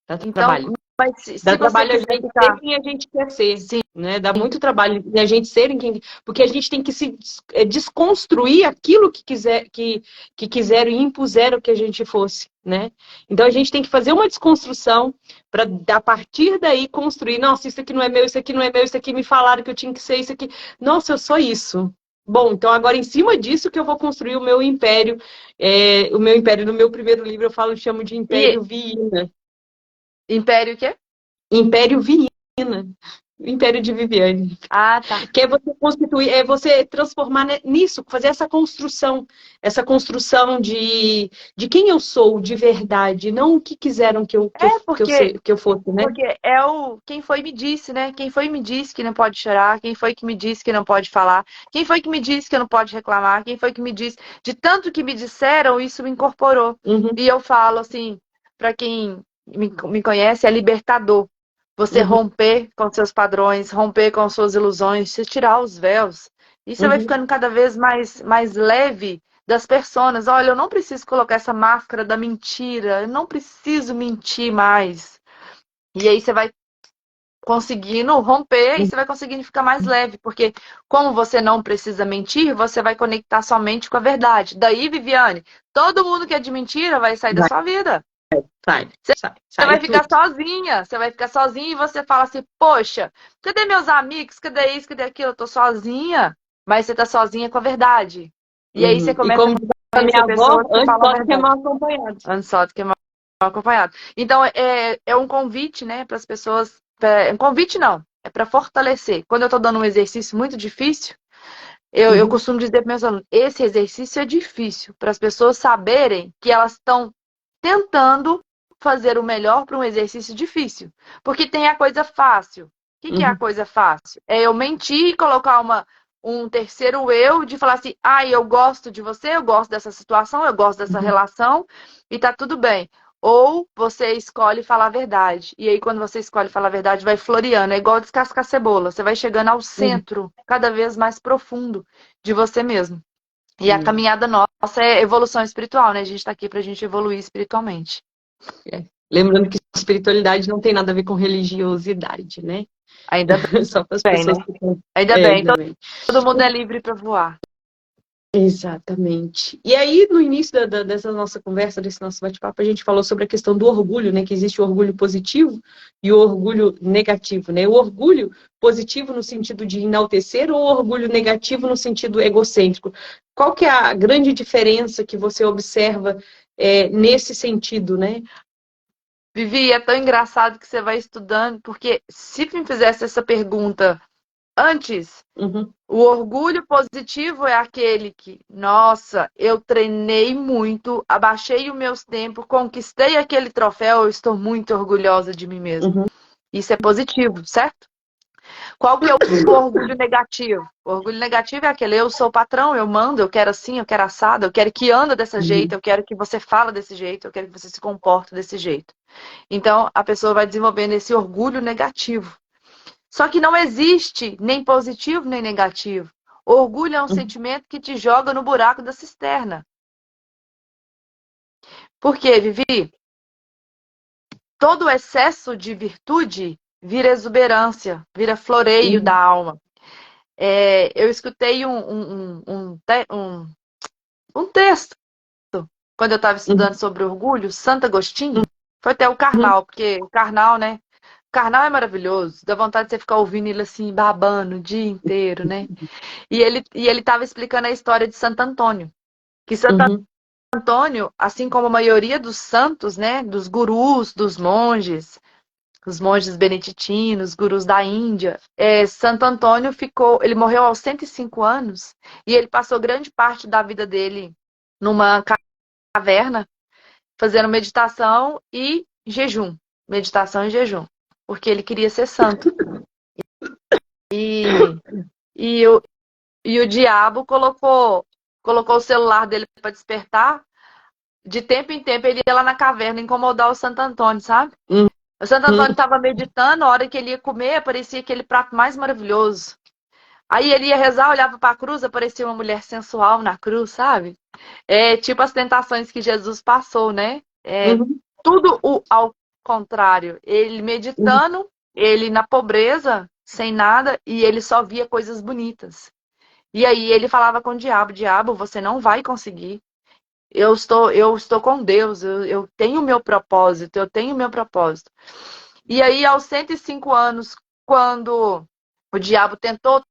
dá Então, trabalho. Mas Dá se você trabalho a quiser gente ser ficar... quem a gente quer ser, Sim, né? Dá muito trabalho a gente ser quem... Porque a gente tem que se desconstruir aquilo que quiseram e impuseram que a gente fosse, né? Então a gente tem que fazer uma desconstrução para, a partir daí, construir. Nossa, isso aqui não é meu, isso aqui não é meu, isso aqui me falaram que eu tinha que ser, isso aqui... Nossa, eu sou isso. Bom, então agora em cima disso que eu vou construir o meu império. O meu império, no meu primeiro livro, eu chamo de e Império Viina. Império o quê? Império Viina. Império de Viviane. Ah, tá. Que é você constituir, é você transformar nisso, fazer essa construção de quem eu sou de verdade, não o que quiseram Porque que eu fosse, né? Porque é o quem foi me disse, né? Quem foi me disse que não pode chorar, quem foi que me disse que não pode falar, quem foi que me disse que não pode reclamar, quem foi que me disse, de tanto que me disseram, isso me incorporou. Uhum, E eu falo assim, para quem me conhece, é libertador. Você uhum, romper com seus padrões, romper com suas ilusões, você tirar os véus. E você vai uhum, ficando cada vez mais leve das personas. Olha, eu não preciso colocar essa máscara da mentira, eu não preciso mentir mais. E aí você vai conseguindo romper e você vai conseguindo ficar mais leve, porque como você não precisa mentir, você vai conectar somente com a verdade. Daí, Viviane, todo mundo que é de mentira vai sair da vai, sua vida. sai, Você sai, você sai vai ficar tudo. sozinha, você vai ficar sozinha e você fala assim, poxa, cadê meus amigos? Cadê isso? Cadê aquilo? Eu tô sozinha. Mas você tá sozinha com a verdade. E aí você Uhum. E começa a como diz a minha conhecer avó, pessoas que antes falam a só do que verdade. mal acompanhado. Antes só do que mal acompanhado. Então, é um convite, né, para as pessoas. Um convite não, é para fortalecer. Quando eu estou dando um exercício muito difícil, eu Uhum, costumo dizer para meus alunos: esse exercício é difícil, para as pessoas saberem que elas estão tentando fazer o melhor para um exercício difícil. Porque tem a coisa fácil. O que é a uhum, coisa fácil? É eu mentir e colocar um terceiro eu de falar assim: ah, eu gosto de você, eu gosto dessa situação, eu gosto dessa uhum, relação e tá tudo bem. Ou você escolhe falar a verdade. E aí, quando você escolhe falar a verdade, vai floreando. É igual descascar cebola. Você vai chegando ao uhum, centro, cada vez mais profundo de você mesmo. E a uhum. caminhada nossa é evolução espiritual, né? A gente tá aqui pra gente evoluir espiritualmente. É. Lembrando que espiritualidade não tem nada a ver com religiosidade, né? Ainda Só para as bem, né? pessoas que estão. Ainda É, bem. ainda bem. Todo mundo é livre para voar. Exatamente. E aí, no início dessa nossa conversa, desse nosso bate-papo, a gente falou sobre a questão do orgulho, né? Que existe o orgulho positivo e o orgulho negativo, né? O orgulho positivo no sentido de enaltecer ou o orgulho negativo no sentido egocêntrico. Qual que é a grande diferença que você observa nesse sentido, né? Vivi, é tão engraçado que você vai estudando, porque se me fizesse essa pergunta antes, Uhum, o orgulho positivo é aquele que, nossa, eu treinei muito, abaixei os meus tempos, conquistei aquele troféu, eu estou muito orgulhosa de mim mesma. uhum, Isso é positivo, certo? Qual que é o orgulho negativo? O orgulho negativo é aquele, eu sou o patrão, eu mando, eu quero assim, eu quero assado, eu quero que anda desse jeito, uhum, eu quero que você fala desse jeito, eu quero que você se comporte desse jeito. Então, a pessoa vai desenvolvendo esse orgulho negativo. Só que não existe nem positivo nem negativo. Orgulho é um uhum, sentimento que te joga no buraco da cisterna. Por quê, Vivi? Todo excesso de virtude vira exuberância, vira floreio da uhum, alma. Eu escutei um texto quando eu estava estudando uhum, sobre orgulho, Santo Agostinho. Foi até o Karnal, porque o Karnal, né? Karnal é maravilhoso, dá vontade de você ficar ouvindo ele assim, babando o dia inteiro, né? E ele estava explicando a história de Santo Antônio. Que Santo uhum, Antônio, assim como a maioria dos santos, né? Dos gurus, dos monges, os monges beneditinos, gurus da Índia, Santo Antônio ele morreu aos 105 anos e ele passou grande parte da vida dele numa caverna, fazendo meditação e jejum. Meditação e jejum. Porque ele queria ser santo. E, e, o, e o diabo colocou o celular dele para despertar. De tempo em tempo ele ia lá na caverna incomodar o Santo Antônio, sabe? O Santo Antônio uhum. estava meditando, a hora que ele ia comer, aparecia aquele prato mais maravilhoso. Aí ele ia rezar, olhava para a cruz, aparecia uma mulher sensual na cruz, sabe? É tipo as tentações que Jesus passou, né? Uhum. Tudo ao contrário. Ele meditando, ele na pobreza, sem nada, e ele só via coisas bonitas. E aí ele falava com o diabo, diabo, você não vai conseguir. Eu estou com Deus, eu tenho o meu propósito, eu tenho o meu propósito. E aí, aos 105 anos, quando o diabo tentou,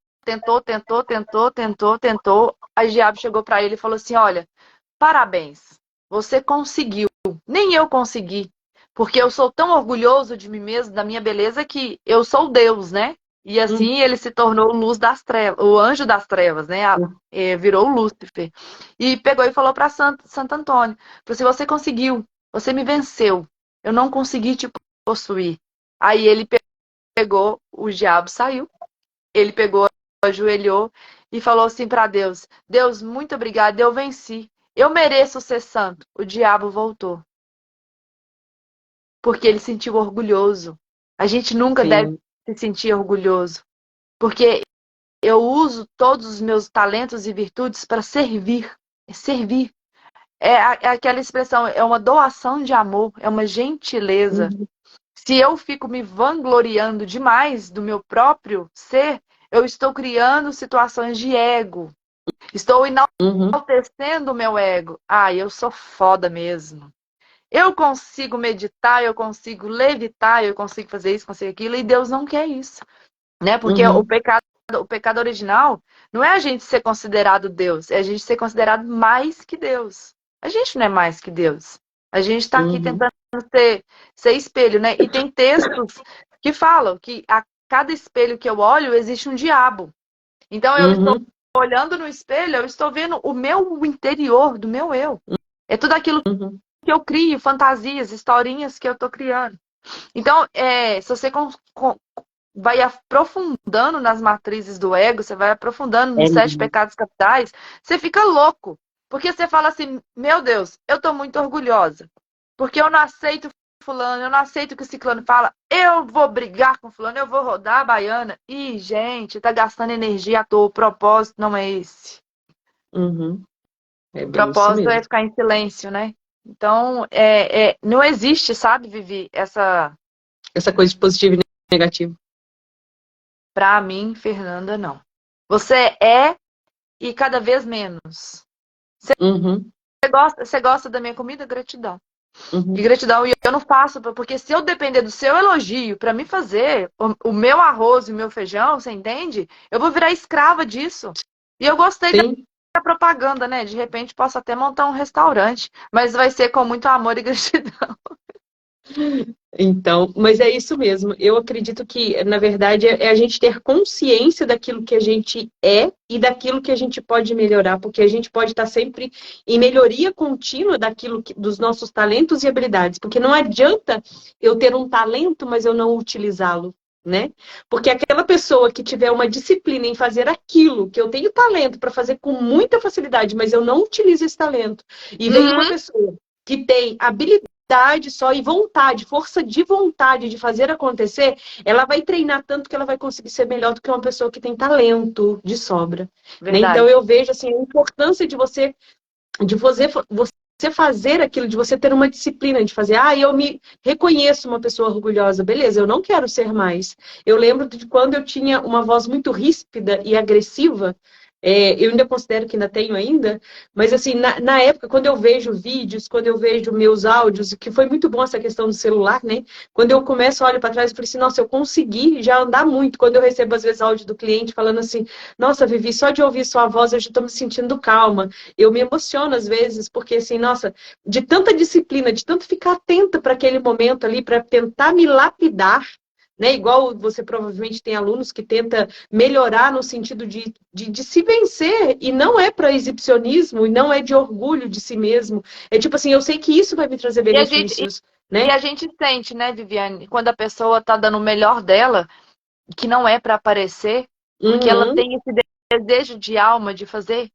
aí o diabo chegou para ele e falou assim, olha, parabéns, você conseguiu. Nem eu consegui, porque eu sou tão orgulhoso de mim mesmo, da minha beleza, que eu sou Deus, né? E assim ele se tornou luz das trevas, o anjo das trevas, né? Virou Lúcifer. E pegou e falou para Santo Antônio, falou assim, você conseguiu, você me venceu, eu não consegui te possuir. Aí ele pegou, o diabo saiu, ele pegou, ajoelhou e falou assim para Deus, Deus, muito obrigado, eu venci. Eu mereço ser santo. O diabo voltou. Porque ele se sentiu orgulhoso. A gente nunca deve Sim. se sentir orgulhoso. Porque eu uso todos os meus talentos e virtudes para servir. É servir. É aquela expressão, é uma doação de amor, é uma gentileza. Se eu fico me vangloriando demais do meu próprio ser, eu estou criando situações de ego. Estou enaltecendo o meu ego. Ah, eu sou foda mesmo. Eu consigo meditar, eu consigo levitar, eu consigo fazer isso, consigo aquilo, e Deus não quer isso, né? Porque o pecado original não é a gente ser considerado Deus, é a gente ser considerado mais que Deus. A gente não é mais que Deus. A gente está aqui tentando ser espelho, né? E tem textos que falam que a cada espelho que eu olho existe um diabo. Então eu estou olhando no espelho, eu estou vendo o meu interior do meu eu. É tudo aquilo que eu crio, fantasias, historinhas que eu tô criando. Então, se você vai aprofundando nas matrizes do ego, você vai aprofundando nos 7 pecados capitais, você fica louco. Porque você fala assim, meu Deus, eu tô muito orgulhosa. Porque eu não aceito fulano, eu não aceito o que o ciclano fala. Eu vou brigar com fulano, eu vou rodar a baiana. Ih, gente, tá gastando energia à toa. O propósito não é esse. É O bem isso propósito é mesmo. ficar em silêncio, né? Então, não existe, sabe, Vivi, Essa coisa de positivo e negativo. pra mim, Fernanda, não. Você é e cada vez menos. Uhum, Você gosta da minha comida? Gratidão. E uhum. gratidão, e eu não faço, porque se eu depender do seu elogio pra me fazer o meu arroz e o meu feijão, você entende? Eu vou virar escrava disso. E eu gostei Sim. da propaganda, né? De repente posso até montar um restaurante, mas vai ser com muito amor e gratidão. Então, mas é isso mesmo. Eu acredito que, na verdade, é a gente ter consciência daquilo que a gente é e daquilo que a gente pode melhorar, porque a gente pode estar sempre em melhoria contínua dos nossos talentos e habilidades, porque não adianta eu ter um talento, mas eu não utilizá-lo, né? Porque aquela pessoa que tiver uma disciplina em fazer aquilo que eu tenho talento para fazer com muita facilidade, mas eu não utilizo esse talento, e vem uma pessoa que tem habilidade só e vontade, força de vontade de fazer acontecer, ela vai treinar tanto que ela vai conseguir ser melhor do que uma pessoa que tem talento de sobra. Né? Então Verdade. eu vejo assim, a importância de você fazer aquilo, de você ter uma disciplina, de fazer, eu me reconheço uma pessoa orgulhosa, beleza, eu não quero ser mais. Eu lembro de quando eu tinha uma voz muito ríspida e agressiva, eu ainda considero que ainda tenho ainda, mas assim, na época, quando eu vejo vídeos, quando eu vejo meus áudios, que foi muito bom essa questão do celular, né? Quando eu começo, olho para trás e falo assim, nossa, eu consegui já andar muito. Quando eu recebo, às vezes, áudio do cliente falando assim, nossa, Vivi, só de ouvir sua voz eu já estou me sentindo calma. Eu me emociono às vezes, porque assim, nossa, de tanta disciplina, de tanto ficar atenta para aquele momento ali, para tentar me lapidar, né? Igual você provavelmente tem alunos que tenta melhorar no sentido de se vencer, e não é para exibicionismo, e não é de orgulho de si mesmo. É tipo assim, eu sei que isso vai me trazer E a gente, benefícios, e né? a gente sente, né, Viviane, quando a pessoa tá dando o melhor dela, que não é para aparecer, porque ela Uhum, tem esse desejo de alma de fazer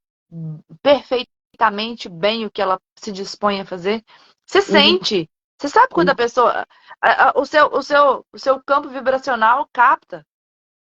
perfeitamente bem o que ela se dispõe a fazer. Você uhum, sente. Você sabe quando a pessoa. O seu campo vibracional capta.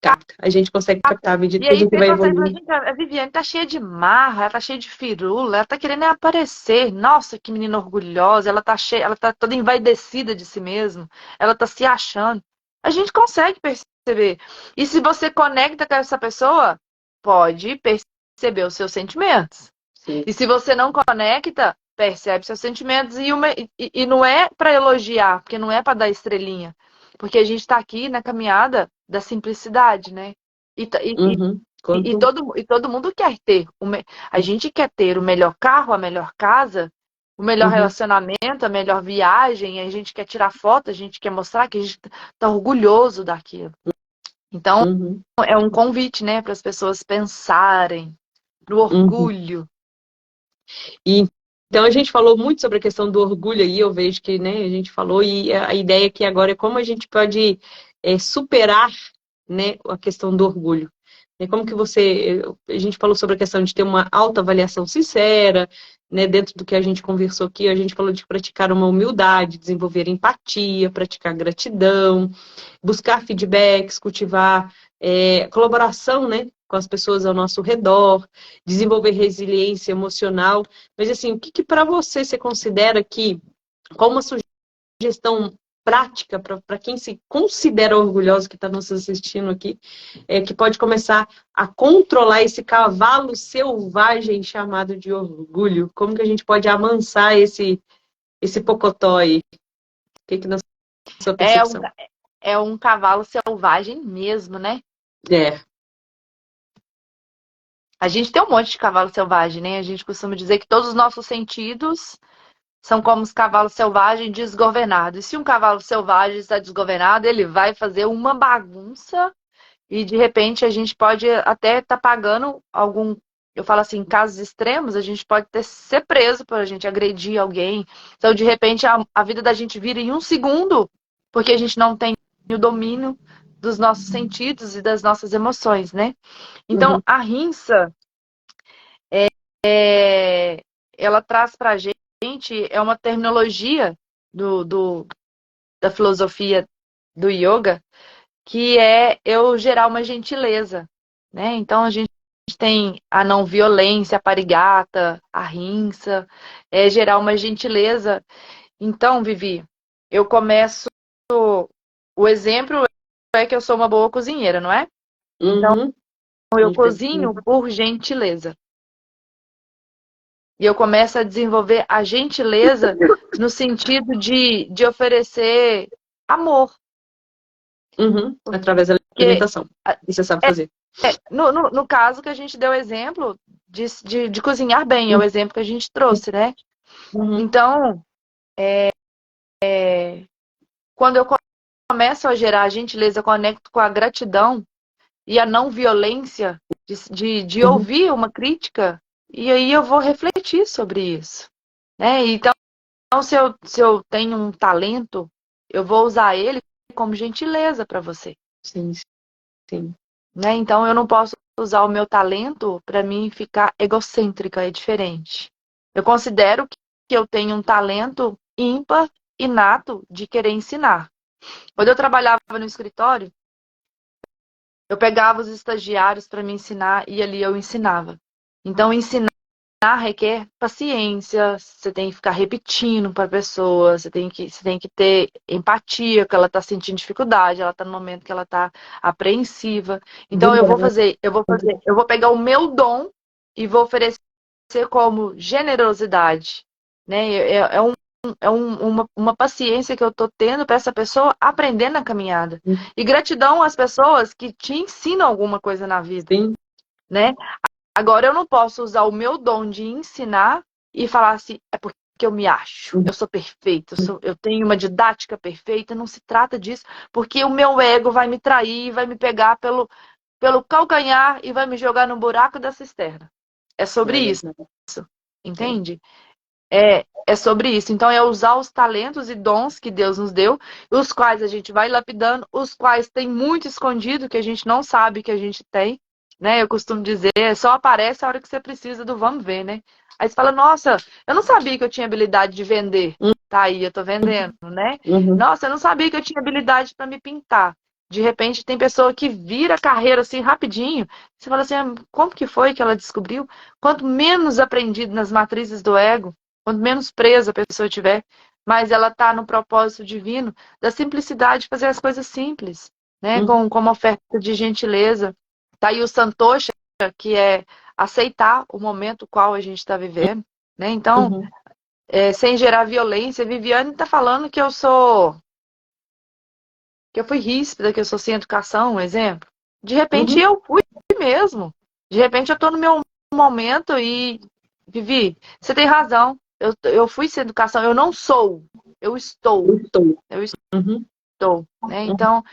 capta. A gente consegue captar à medida E que a aí gente você vai consegue falar, evoluindo. gente, a Viviane tá cheia de marra, ela tá cheia de firula, ela tá querendo aparecer. Nossa, que menina orgulhosa, ela tá cheia, ela tá toda envaidecida de si mesma, ela tá se achando. A gente consegue perceber. E se você conecta com essa pessoa, pode perceber os seus sentimentos. Sim. E se você não conecta, percebe seus sentimentos e não é para elogiar, porque não é para dar estrelinha, porque a gente está aqui na caminhada da simplicidade, né? E, ta- e, Uhum. e Quanto... todo mundo quer ter. A gente quer ter o melhor carro, a melhor casa, o melhor Uhum. relacionamento, a melhor viagem. A gente quer tirar foto, a gente quer mostrar que a gente está orgulhoso daquilo. Então, Uhum. é um convite, né, para as pessoas pensarem no Uhum. orgulho. E, então a gente falou muito sobre a questão do orgulho aí, eu vejo que, né, a gente falou, e a ideia aqui agora é como a gente pode superar, né, a questão do orgulho. Como que a gente falou sobre a questão de ter uma autoavaliação sincera, né, dentro do que a gente conversou aqui, a gente falou de praticar uma humildade, desenvolver empatia, praticar gratidão, buscar feedbacks, cultivar colaboração, né, com as pessoas ao nosso redor, desenvolver resiliência emocional. Mas assim, o que para você considera que, qual uma sugestão prática para quem se considera orgulhoso que está nos assistindo aqui, que pode começar a controlar esse cavalo selvagem chamado de orgulho? Como que a gente pode amansar esse pocotó aí? O que na sua É um, percepção? é um cavalo selvagem mesmo, né? É. A gente tem um monte de cavalo selvagem, né? A gente costuma dizer que todos os nossos sentidos são como os cavalos selvagens desgovernados. E se um cavalo selvagem está desgovernado, ele vai fazer uma bagunça e de repente a gente pode até estar pagando algum. Eu falo assim, em casos extremos, a gente pode ser preso por a gente agredir alguém. Então, de repente, a vida da gente vira em um segundo, porque a gente não tem o domínio dos nossos sentidos e das nossas emoções, né? Então, Uhum. a rinça, é, ela traz pra gente, é uma terminologia da filosofia do yoga, que é eu gerar uma gentileza, né? Então, a gente tem a não violência, a parigata, a rinça, é gerar uma gentileza. Então, Vivi, eu começo. O exemplo é que eu sou uma boa cozinheira, não é? Então, Uhum. A eu gente pega... cozinho por gentileza. E eu começo a desenvolver a gentileza no sentido de oferecer amor. Uhum. Através da Porque alimentação. E você sabe fazer. no caso que a gente deu exemplo de cozinhar bem, é o exemplo que a gente trouxe, né? Uhum. Então, quando eu começo a gerar a gentileza, conecto com a gratidão e a não violência de Uhum. ouvir uma crítica, e aí eu vou refletir sobre isso, né? Então, se eu tenho um talento, eu vou usar ele como gentileza para você, Sim, sim. né? Então, eu não posso usar o meu talento para mim ficar egocêntrica, é diferente. Eu considero que eu tenho um talento ímpar, inato, de querer ensinar. Quando eu trabalhava no escritório, eu pegava os estagiários para me ensinar e ali eu ensinava. Então, ensinar requer paciência, você tem que ficar repetindo para a pessoa, você tem que ter empatia, que ela está sentindo dificuldade, ela está no momento que ela está apreensiva. Então, eu vou pegar o meu dom e vou oferecer como generosidade, né? Uma paciência que eu estou tendo para essa pessoa aprender na caminhada. E gratidão às pessoas que te ensinam alguma coisa na vida, Sim. né? Agora, eu não posso usar o meu dom de ensinar e falar assim, é porque eu me acho, eu sou perfeita, eu tenho uma didática perfeita. Não se trata disso, porque o meu ego vai me trair, vai me pegar pelo calcanhar e vai me jogar no buraco da cisterna. É sobre É isso, verdade. entende? É sobre isso. Então, é usar os talentos e dons que Deus nos deu, os quais a gente vai lapidando, os quais tem muito escondido que a gente não sabe que a gente tem, né? Eu costumo dizer, só aparece a hora que você precisa do vamos ver, né? Aí você fala, nossa, eu não sabia que eu tinha habilidade de vender. Tá aí, eu tô vendendo, né? Uhum. Nossa, eu não sabia que eu tinha habilidade para me pintar. De repente tem pessoa que vira a carreira assim rapidinho. Você fala assim, como que foi que ela descobriu? Quanto menos aprendido nas matrizes do ego, quanto menos presa a pessoa tiver, mas ela está no propósito divino da simplicidade de fazer as coisas simples, né? Com uma oferta de gentileza. Tá aí o Santosha, que é aceitar o momento qual a gente está vivendo, né? Então, sem gerar violência. Viviane está falando que eu fui ríspida, que eu sou sem educação, um exemplo. De repente eu fui mesmo. De repente eu estou no meu momento e, Vivi, você tem razão. Eu fui sem educação, eu não sou, eu estou. Eu estou, né? Então,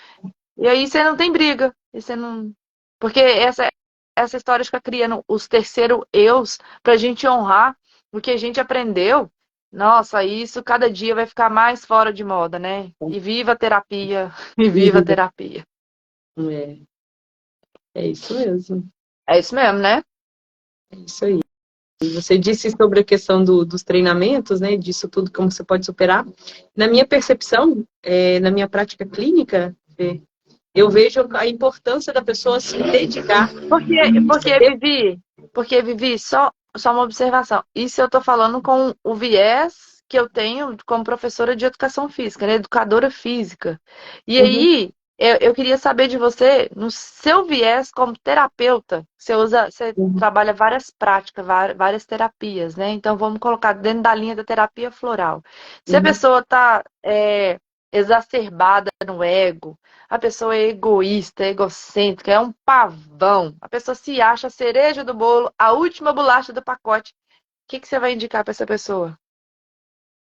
e aí você não tem briga. E você não... Porque essa história fica criando os terceiros eus pra gente honrar o que a gente aprendeu. Nossa, isso cada dia vai ficar mais fora de moda, né? E viva a terapia, e viva a terapia. É isso mesmo. É isso mesmo, né? É isso aí. Você disse sobre a questão dos treinamentos, né? Disso tudo, como você pode superar. Na minha percepção, na minha prática clínica, eu vejo a importância da pessoa se dedicar. Porque, Vivi, só uma observação. Isso eu tô falando com o viés que eu tenho como professora de educação física, né? Educadora física. E aí, eu queria saber de você, no seu viés como terapeuta, você trabalha várias práticas, várias terapias, né? Então, vamos colocar dentro da linha da terapia floral. Se a pessoa está exacerbada no ego, a pessoa é egoísta, é egocêntrica, é um pavão, a pessoa se acha a cereja do bolo, a última bolacha do pacote, o que você vai indicar para essa pessoa?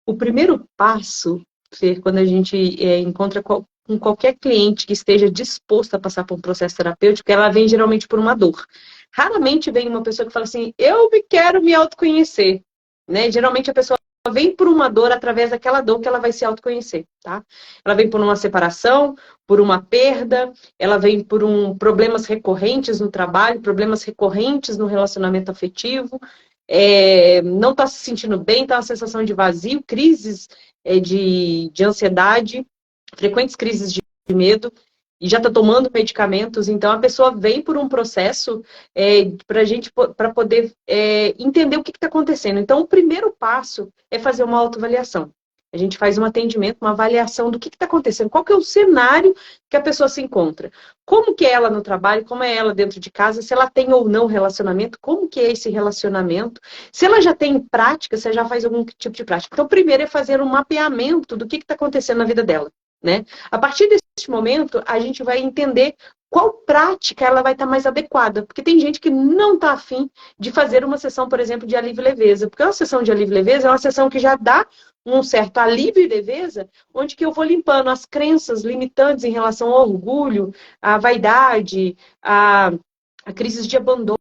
O primeiro passo, Fer, quando a gente encontra com qualquer cliente que esteja disposto a passar por um processo terapêutico, ela vem geralmente por uma dor. Raramente vem uma pessoa que fala assim, eu quero me autoconhecer, né? Geralmente a pessoa vem por uma dor através daquela dor que ela vai se autoconhecer, tá? Ela vem por uma separação, por uma perda, ela vem por problemas recorrentes no trabalho, problemas recorrentes no relacionamento afetivo, não está se sentindo bem, está uma sensação de vazio, crises de ansiedade, frequentes crises de medo, e já está tomando medicamentos, então a pessoa vem por um processo para poder entender o que está acontecendo. Então, o primeiro passo é fazer uma autoavaliação. A gente faz um atendimento, uma avaliação do que está acontecendo, qual que é o cenário que a pessoa se encontra. Como que é ela no trabalho, como é ela dentro de casa, se ela tem ou não relacionamento, como que é esse relacionamento, se ela já tem prática, se ela já faz algum tipo de prática. Então, primeiro é fazer um mapeamento do que está acontecendo na vida dela, né? A partir desse momento, a gente vai entender qual prática ela vai estar mais adequada. Porque tem gente que não está afim de fazer uma sessão, por exemplo, de alívio e leveza. Porque uma sessão de alívio e leveza é uma sessão que já dá um certo alívio e leveza, onde que eu vou limpando as crenças limitantes em relação ao orgulho, à vaidade, a crises de abandono,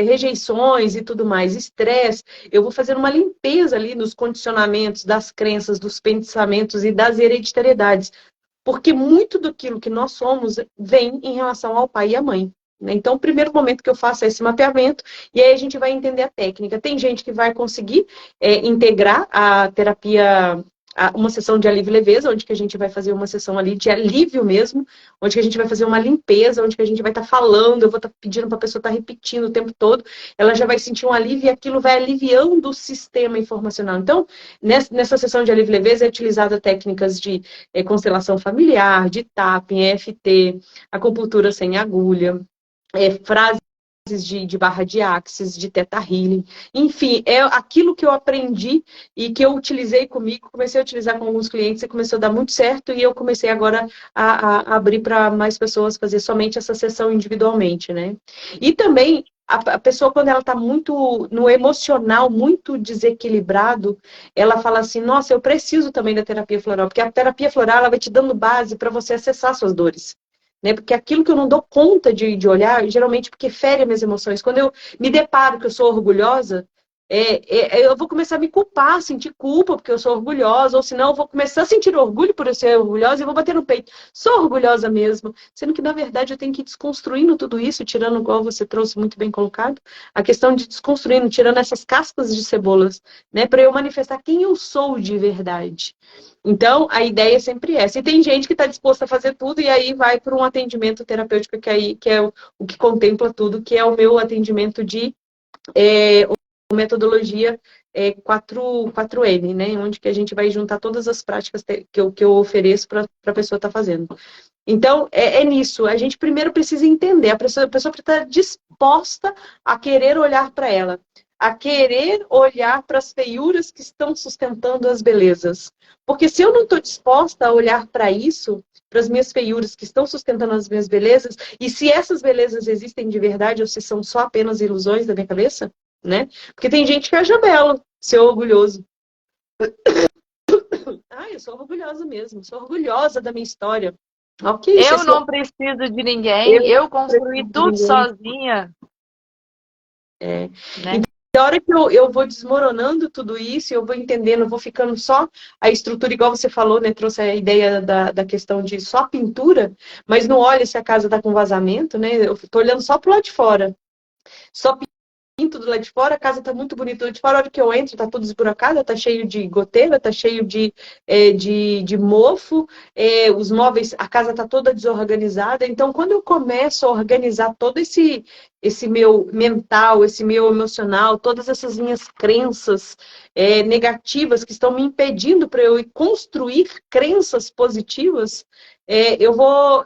rejeições e tudo mais, estresse. Eu vou fazer uma limpeza ali nos condicionamentos, das crenças, dos pensamentos e das hereditariedades. Porque muito daquilo que nós somos vem em relação ao pai e à mãe. Então, o primeiro momento que eu faço é esse mapeamento, e aí a gente vai entender a técnica. Tem gente que vai conseguir integrar a terapia, uma sessão de alívio e leveza, onde que a gente vai fazer uma sessão ali de alívio mesmo, onde que a gente vai fazer uma limpeza, onde que a gente vai estar falando, eu vou estar pedindo para a pessoa estar repetindo o tempo todo, ela já vai sentir um alívio e aquilo vai aliviando o sistema informacional. Então, nessa sessão de alívio e leveza é utilizada técnicas de constelação familiar, de tapping, EFT, acupuntura sem agulha, frases de barra de axis, de teta healing, enfim, é aquilo que eu aprendi e que eu utilizei comigo, comecei a utilizar com alguns clientes e começou a dar muito certo, e eu comecei agora a abrir para mais pessoas fazer somente essa sessão individualmente, né? E também a pessoa, quando ela está muito no emocional, muito desequilibrado, ela fala assim, nossa, eu preciso também da terapia floral, porque a terapia floral ela vai te dando base para você acessar suas dores. Né? Porque aquilo que eu não dou conta de olhar, geralmente porque fere as minhas emoções. Quando eu me deparo que eu sou orgulhosa, eu vou começar a me culpar, sentir culpa porque eu sou orgulhosa, ou senão eu vou começar a sentir orgulho por eu ser orgulhosa e vou bater no peito. Sou orgulhosa mesmo. Sendo que, na verdade, eu tenho que ir desconstruindo tudo isso, tirando, igual você trouxe muito bem colocado, a questão de desconstruindo, tirando essas cascas de cebolas, né? Para eu manifestar quem eu sou de verdade. Então, a ideia é sempre essa. E tem gente que está disposta a fazer tudo e aí vai para um atendimento terapêutico que é o que contempla tudo, que é o meu atendimento de metodologia 4M, né? Onde que a gente vai juntar todas as práticas que eu ofereço para a pessoa estar fazendo. Então, é nisso. A gente primeiro precisa entender. A pessoa precisa estar disposta a querer olhar para ela, a querer olhar para as feiuras que estão sustentando as belezas. Porque se eu não estou disposta a olhar para isso, para as minhas feiuras que estão sustentando as minhas belezas, e se essas belezas existem de verdade ou se são só apenas ilusões da minha cabeça, né? Porque tem gente que acha belo ser orgulhoso. Eu sou orgulhosa mesmo, sou orgulhosa da minha história. Ok, Eu não preciso de ninguém, eu construí tudo sozinha. Né? Então, a hora que eu vou desmoronando tudo isso, eu vou entendendo, eu vou ficando só a estrutura, igual você falou, né? Trouxe a ideia da questão de só pintura, mas não olha se a casa tá com vazamento, né? Eu tô olhando só pro lado de fora. Só pinto do lado de fora, a casa tá muito bonita do lado de fora, a hora que eu entro, tá tudo esburacada, tá cheio de goteira, tá cheio de mofo, os móveis, a casa tá toda desorganizada. Então, quando eu começo a organizar todo esse meu mental, esse meu emocional, todas essas minhas crenças negativas que estão me impedindo para eu construir crenças positivas, eu vou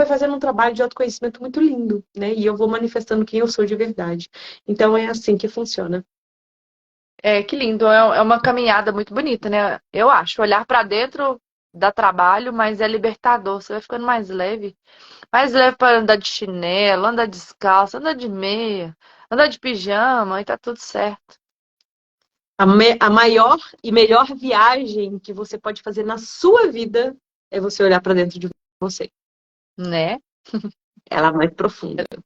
fazendo um trabalho de autoconhecimento muito lindo, né? E eu vou manifestando quem eu sou de verdade. Então é assim que funciona. que lindo, é uma caminhada muito bonita, né? Eu acho, olhar para dentro dá trabalho, mas é libertador, você vai ficando mais leve para andar de chinelo, andar descalço, andar de meia, andar de pijama e tá tudo certo. A maior e melhor viagem que você pode fazer na sua vida é você olhar para dentro de você. Né? Ela é mais profunda. Eu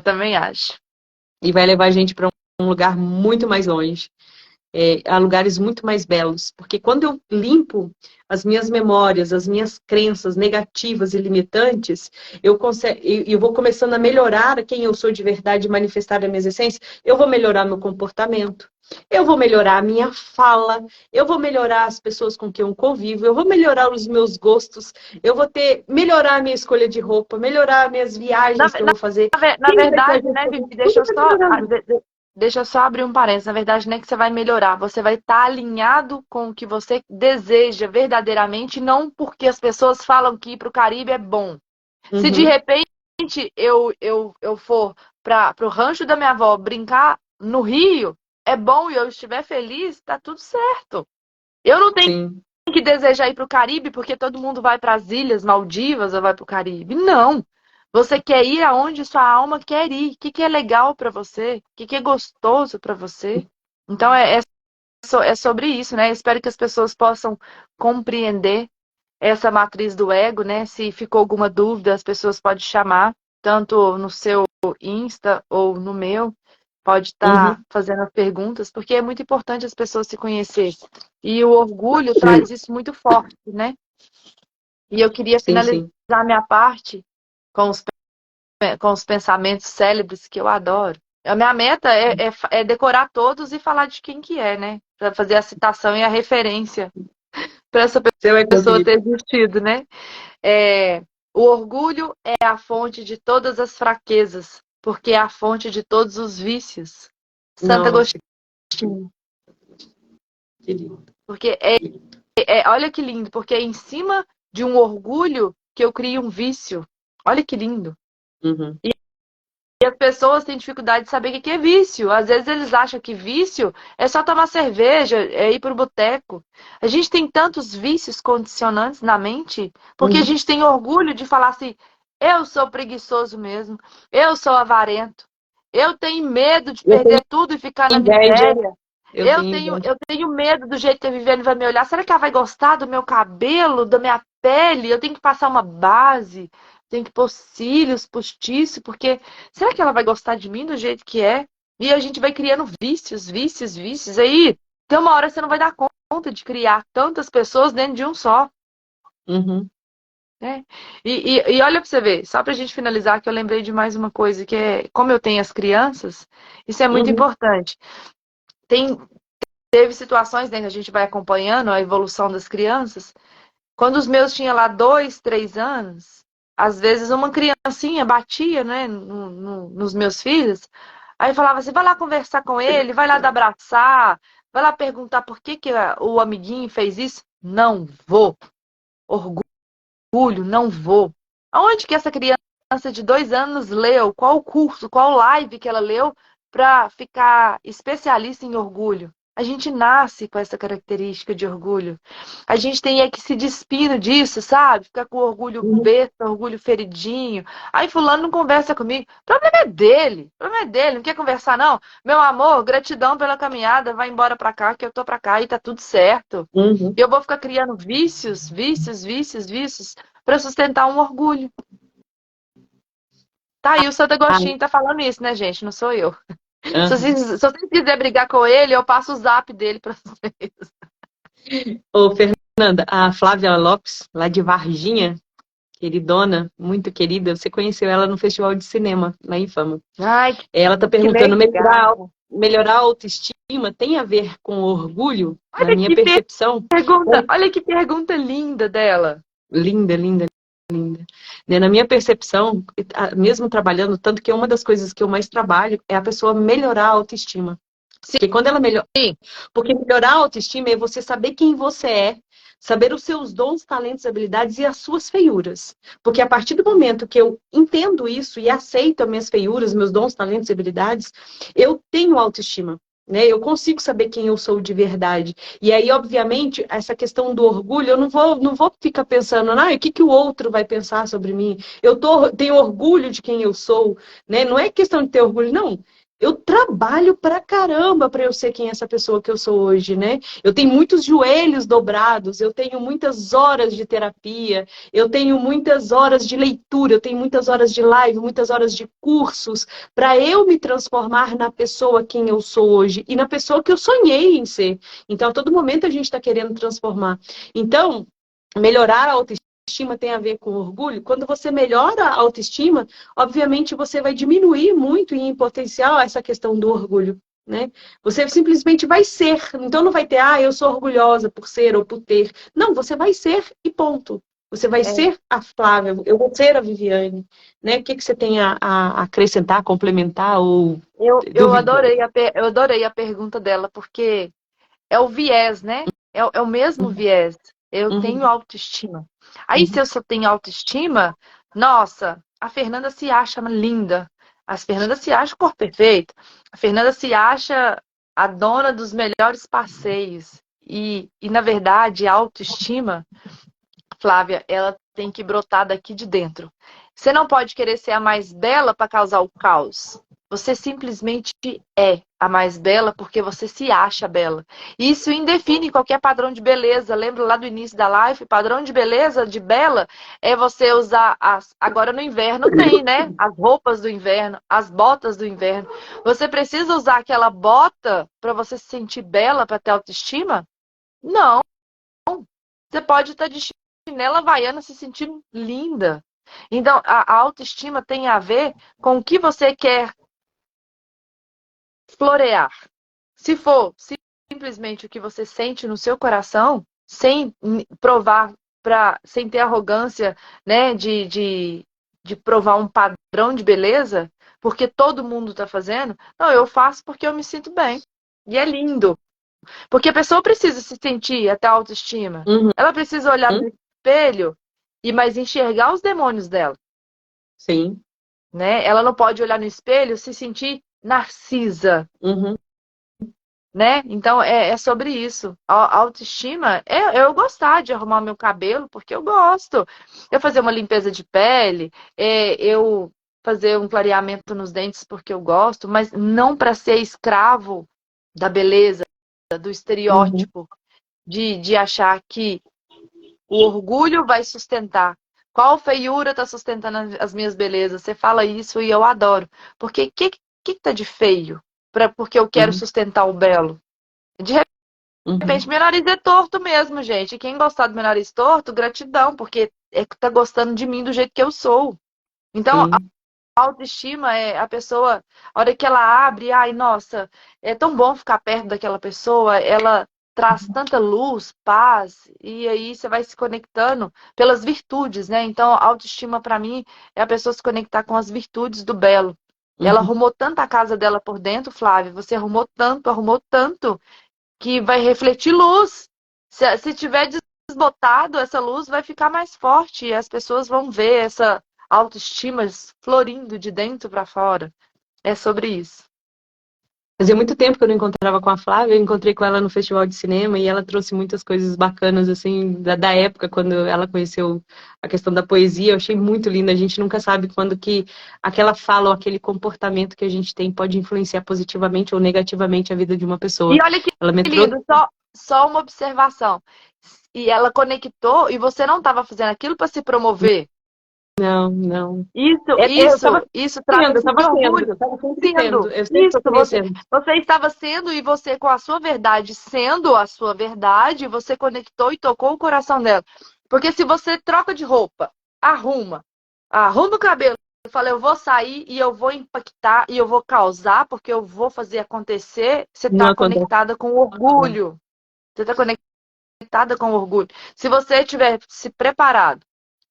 também acho. E vai levar a gente para um lugar muito mais longe. A lugares muito mais belos. Porque quando eu limpo as minhas memórias, as minhas crenças negativas e limitantes, eu vou começando a melhorar quem eu sou de verdade, manifestar as minhas essências, eu vou melhorar meu comportamento, eu vou melhorar a minha fala, eu vou melhorar as pessoas com quem eu convivo, eu vou melhorar os meus gostos, eu vou melhorar a minha escolha de roupa, melhorar as minhas viagens que eu vou fazer. Na verdade, né, Vivi, deixa eu só abrir um parênteses. Na verdade, não é que você vai melhorar, você vai estar alinhado com o que você deseja verdadeiramente, não porque as pessoas falam que ir para o Caribe é bom. Uhum. Se de repente eu for para o rancho da minha avó brincar no Rio, é bom e eu estiver feliz, tá tudo certo. Eu não tenho que desejar ir para o Caribe porque todo mundo vai para as Ilhas Maldivas ou vai para o Caribe. Não. Você quer ir aonde sua alma quer ir. O que é legal para você? O que é gostoso para você? Então, é sobre isso, né? Espero que as pessoas possam compreender essa matriz do ego, né? Se ficou alguma dúvida, as pessoas podem chamar, tanto no seu Insta ou no meu. Pode estar fazendo as perguntas, porque é muito importante as pessoas se conhecerem. E o orgulho traz isso muito forte, né? E eu queria finalizar minha parte com os pensamentos célebres que eu adoro. A minha meta é decorar todos e falar de quem que é, né? Para fazer a citação e a referência para essa pessoa ter existido, né? O orgulho é a fonte de todas as fraquezas, porque é a fonte de todos os vícios. Santo Agostinho. Que lindo. Porque olha que lindo, porque é em cima de um orgulho que eu crio um vício. Olha que lindo. Uhum. E as pessoas têm dificuldade de saber o que é vício. Às vezes eles acham que vício é só tomar cerveja, é ir pro boteco. A gente tem tantos vícios condicionantes na mente, porque a gente tem orgulho de falar assim, eu sou preguiçoso mesmo, eu sou avarento, eu tenho medo de perder tudo e ficar na miséria. Eu tenho medo do jeito que a Viviane vai me olhar. Será que ela vai gostar do meu cabelo, da minha pele? Eu tenho que passar uma base, tenho que pôr cílios postiços, porque será que ela vai gostar de mim do jeito que é? E a gente vai criando vícios, vícios, vícios. Aí, tem uma hora que você não vai dar conta de criar tantas pessoas dentro de um só. Né? E olha para você ver, só para a gente finalizar, que eu lembrei de mais uma coisa, que é como eu tenho as crianças, isso é muito importante. teve situações, né, que a gente vai acompanhando a evolução das crianças. Quando os meus tinham lá 2, 3 anos, às vezes uma criancinha batia, né, nos meus filhos. Aí falava assim, vai lá conversar com ele, vai lá dar abraçar, vai lá perguntar por que o amiguinho fez isso. Não vou. Orgulho, não vou. Aonde que essa criança de 2 anos leu? Qual curso, qual live que ela leu para ficar especialista em orgulho? A gente nasce com essa característica de orgulho. A gente tem que se despindo disso, sabe? Ficar com orgulho besta, orgulho feridinho. Aí fulano não conversa comigo. O problema é dele. O problema é dele. Não quer conversar, não? Meu amor, gratidão pela caminhada. Vai embora pra cá, que eu tô pra cá e tá tudo certo. Uhum. Eu vou ficar criando vícios para sustentar um orgulho. Tá aí, o Santo Agostinho tá falando isso, né, gente? Não sou eu. Se você quiser brigar com ele, eu passo o zap dele para vocês. Ô, Fernanda, a Flávia Lopes, lá de Varginha, queridona, muito querida, você conheceu ela no Festival de Cinema, lá em Fama. Ai, Ela tá perguntando, legal. melhorar a autoestima tem a ver com orgulho? Olha Na minha percepção. Olha que pergunta linda dela. Linda, linda, linda. Na minha percepção, mesmo trabalhando, tanto que uma das coisas que eu mais trabalho é a pessoa melhorar a autoestima. Sim. Porque quando ela melhora. Porque melhorar a autoestima é você saber quem você é, saber os seus dons, talentos, habilidades e as suas feiuras. Porque a partir do momento que eu entendo isso e aceito as minhas feiuras, meus dons, talentos e habilidades, eu tenho autoestima. Né? Eu consigo saber quem eu sou de verdade. E aí, obviamente, essa questão do orgulho, eu não vou ficar pensando, o que o outro vai pensar sobre mim? Tenho orgulho de quem eu sou, né? Não é questão de ter orgulho, não. Eu trabalho pra caramba para eu ser quem essa pessoa que eu sou hoje, né? Eu tenho muitos joelhos dobrados, eu tenho muitas horas de terapia, eu tenho muitas horas de leitura, eu tenho muitas horas de live, muitas horas de cursos, para eu me transformar na pessoa quem eu sou hoje e na pessoa que eu sonhei em ser. Então, a todo momento a gente está querendo transformar. Então, melhorar a autoestima tem a ver com orgulho. Quando você melhora a autoestima, obviamente você vai diminuir muito em potencial essa questão do orgulho, né? Você simplesmente vai ser. Então não vai ter, eu sou orgulhosa por ser ou por ter. Não, você vai ser e ponto. Você vai ser a Flávia, eu vou ser a Viviane, né? O que você tem a acrescentar, complementar ou eu adorei a pergunta dela, porque é o viés, né? É o mesmo viés. Eu tenho autoestima. Aí, se eu só tenho autoestima, nossa, a Fernanda se acha linda. A Fernanda se acha corpo perfeito. A Fernanda se acha a dona dos melhores passeios. E na verdade, a autoestima, Flávia, ela tem que brotar daqui de dentro. Você não pode querer ser a mais bela para causar o caos. Você simplesmente é a mais bela porque você se acha bela. Isso indefine qualquer padrão de beleza. Lembra lá do início da live? Padrão de beleza, de bela, é você usar agora no inverno tem, né? As roupas do inverno, as botas do inverno. Você precisa usar aquela bota para você se sentir bela, para ter autoestima? Não. Você pode estar de chinela havaiana se sentindo linda. Então, a autoestima tem a ver com o que você quer florear. Se for simplesmente o que você sente no seu coração, sem provar, sem ter arrogância, né, de provar um padrão de beleza, porque todo mundo está fazendo, não, eu faço porque eu me sinto bem. E é lindo. Porque a pessoa precisa se sentir até a autoestima. Ela precisa olhar no espelho mas enxergar os demônios dela. Sim. Né? Ela não pode olhar no espelho e se sentir narcisa. Né? Então, é sobre isso. A autoestima é eu gostar de arrumar meu cabelo, porque eu gosto. Eu fazer uma limpeza de pele, eu fazer um clareamento nos dentes, porque eu gosto, mas não para ser escravo da beleza, do estereótipo, de achar que o orgulho vai sustentar. Qual feiura está sustentando as minhas belezas? Você fala isso e eu adoro. Porque o que tá de feio? Porque eu quero sustentar o belo. De repente, meu nariz é torto mesmo, gente. Quem gostar do meu nariz torto, gratidão, porque tá gostando de mim do jeito que eu sou. Então, autoestima é a pessoa, a hora que ela abre, ai, nossa, é tão bom ficar perto daquela pessoa, ela traz tanta luz, paz, e aí você vai se conectando pelas virtudes, né? Então, autoestima para mim é a pessoa se conectar com as virtudes do belo. Ela Uhum. arrumou tanta casa dela por dentro, Flávia, você arrumou tanto, que vai refletir luz. Se tiver desbotado, essa luz vai ficar mais forte e as pessoas vão ver essa autoestima florindo de dentro para fora. É sobre isso. Fazia muito tempo que eu não encontrava com a Flávia, eu encontrei com ela no Festival de Cinema e ela trouxe muitas coisas bacanas, assim, da época, quando ela conheceu a questão da poesia, eu achei muito linda, a gente nunca sabe quando que aquela fala ou aquele comportamento que a gente tem pode influenciar positivamente ou negativamente a vida de uma pessoa. E olha que Ela me trouxe... lindo, só uma observação. E ela conectou e você não estava fazendo aquilo para se promover. Não, não. Isso trata-se de orgulho. Eu tava sempre Sendo. sendo, eu sempre Isso, tô conhecendo. você estava sendo e você, com a sua verdade, sendo a sua verdade, você conectou e tocou o coração dela. Porque se você troca de roupa, arruma o cabelo, eu falei, eu vou sair e eu vou impactar e eu vou causar, porque eu vou fazer acontecer, você Não está acontece. conectada com orgulho. Você está conectada com orgulho. Se você tiver se preparado,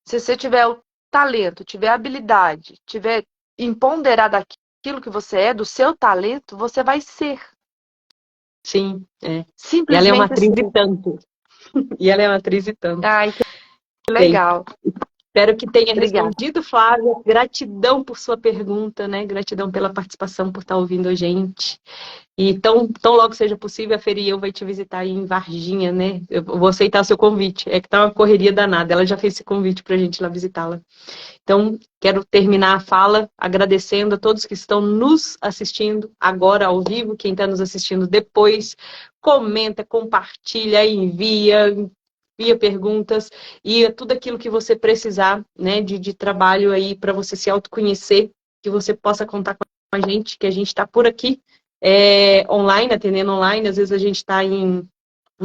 se você tiver o talento, tiver a habilidade, tiver empoderado aquilo que você é, do seu talento, você vai ser. Sim, é. E ela é uma Simplesmente atriz e assim. tanto. E ela é uma atriz e tanto. Ai, que Bem, legal. espero que tenha Obrigada. respondido, Flávia. Gratidão por sua pergunta, né? Gratidão pela participação, por estar ouvindo a gente. E tão logo seja possível, a Feri e eu vai te visitar aí em Varginha, né? Eu vou aceitar o seu convite. É que tá uma correria danada. Ela já fez esse convite pra gente ir lá visitá-la. Então, quero terminar a fala agradecendo a todos que estão nos assistindo agora ao vivo, quem está nos assistindo depois. Comenta, compartilha, envia perguntas e tudo aquilo que você precisar, né, de trabalho aí para você se autoconhecer, que você possa contar com a gente, que a gente está por aqui online, atendendo online. Às vezes a gente está em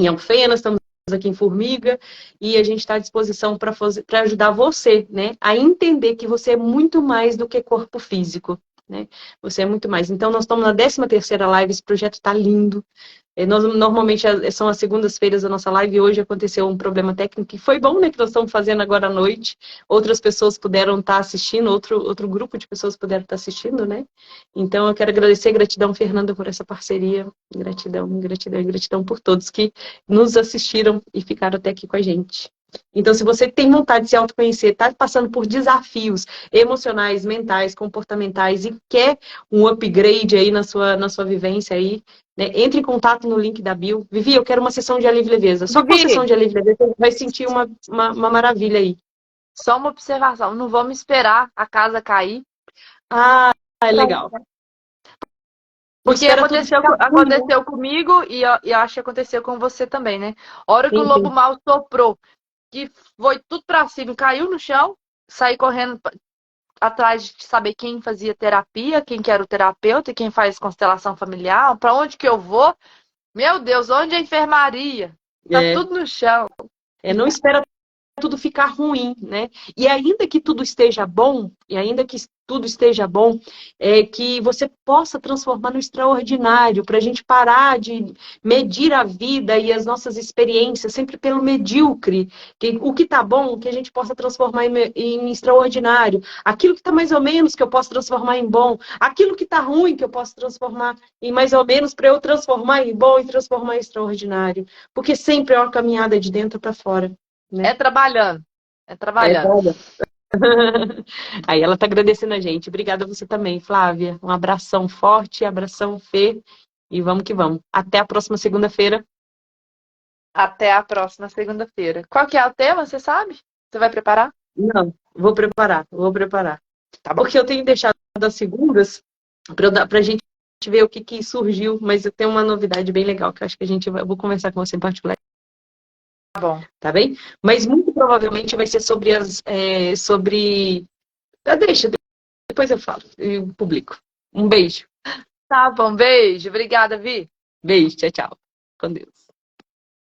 Alfenas, estamos aqui em Formiga, e a gente está à disposição para ajudar você, né, a entender que você é muito mais do que corpo físico, né? Você é muito mais. Então, nós estamos na 13ª live, esse projeto está lindo. Normalmente são as segundas-feiras da nossa live e hoje aconteceu um problema técnico que foi bom, né, que nós estamos fazendo agora à noite. Outras pessoas puderam estar assistindo, outro grupo de pessoas puderam estar assistindo, né? Então eu quero agradecer, gratidão, Fernanda, por essa parceria. Gratidão, gratidão e gratidão por todos que nos assistiram e ficaram até aqui com a gente. Então, se você tem vontade de se autoconhecer, está passando por desafios emocionais, mentais, comportamentais e quer um upgrade aí na sua vivência aí, né, entre em contato no link da bio. Vivi, eu quero uma sessão de alívio e leveza. Só com a sessão de alívio e leveza você vai sentir uma maravilha aí. Só uma observação, não vamos esperar a casa cair. Ah, é legal. Porque aconteceu comigo e eu acho que aconteceu com você também, né? A hora que o lobo mau soprou, que foi tudo pra cima e caiu no chão, saí correndo atrás de saber quem fazia terapia, quem que era o terapeuta, quem faz constelação familiar, para onde que eu vou. Meu Deus, onde é a enfermaria? Tá tudo no chão. Não espera tudo ficar ruim, né? E ainda que tudo esteja bom, que você possa transformar no extraordinário, para a gente parar de medir a vida e as nossas experiências sempre pelo medíocre. O que está bom, que a gente possa transformar em extraordinário. Aquilo que está mais ou menos, que eu posso transformar em bom. Aquilo que está ruim, que eu posso transformar em mais ou menos, para eu transformar em bom e transformar em extraordinário. Porque sempre é uma caminhada de dentro para fora. Né? É trabalhando. Aí ela tá agradecendo a gente. Obrigada a você também, Flávia. Um abração forte, abração, Fê. E vamos que vamos. Até a próxima segunda-feira. Até a próxima segunda-feira. Qual que é o tema, você sabe? Você vai preparar? Não, vou preparar. Tá bom. Porque eu tenho deixado as segundas pra gente ver o que surgiu, mas eu tenho uma novidade bem legal que eu acho que eu vou conversar com você em particular. Tá bom. Tá bem? Mas muito provavelmente vai ser sobre deixa, depois eu falo e publico. Um beijo. Tá bom, beijo. Obrigada, Vi. Beijo, tchau, tchau. Com Deus.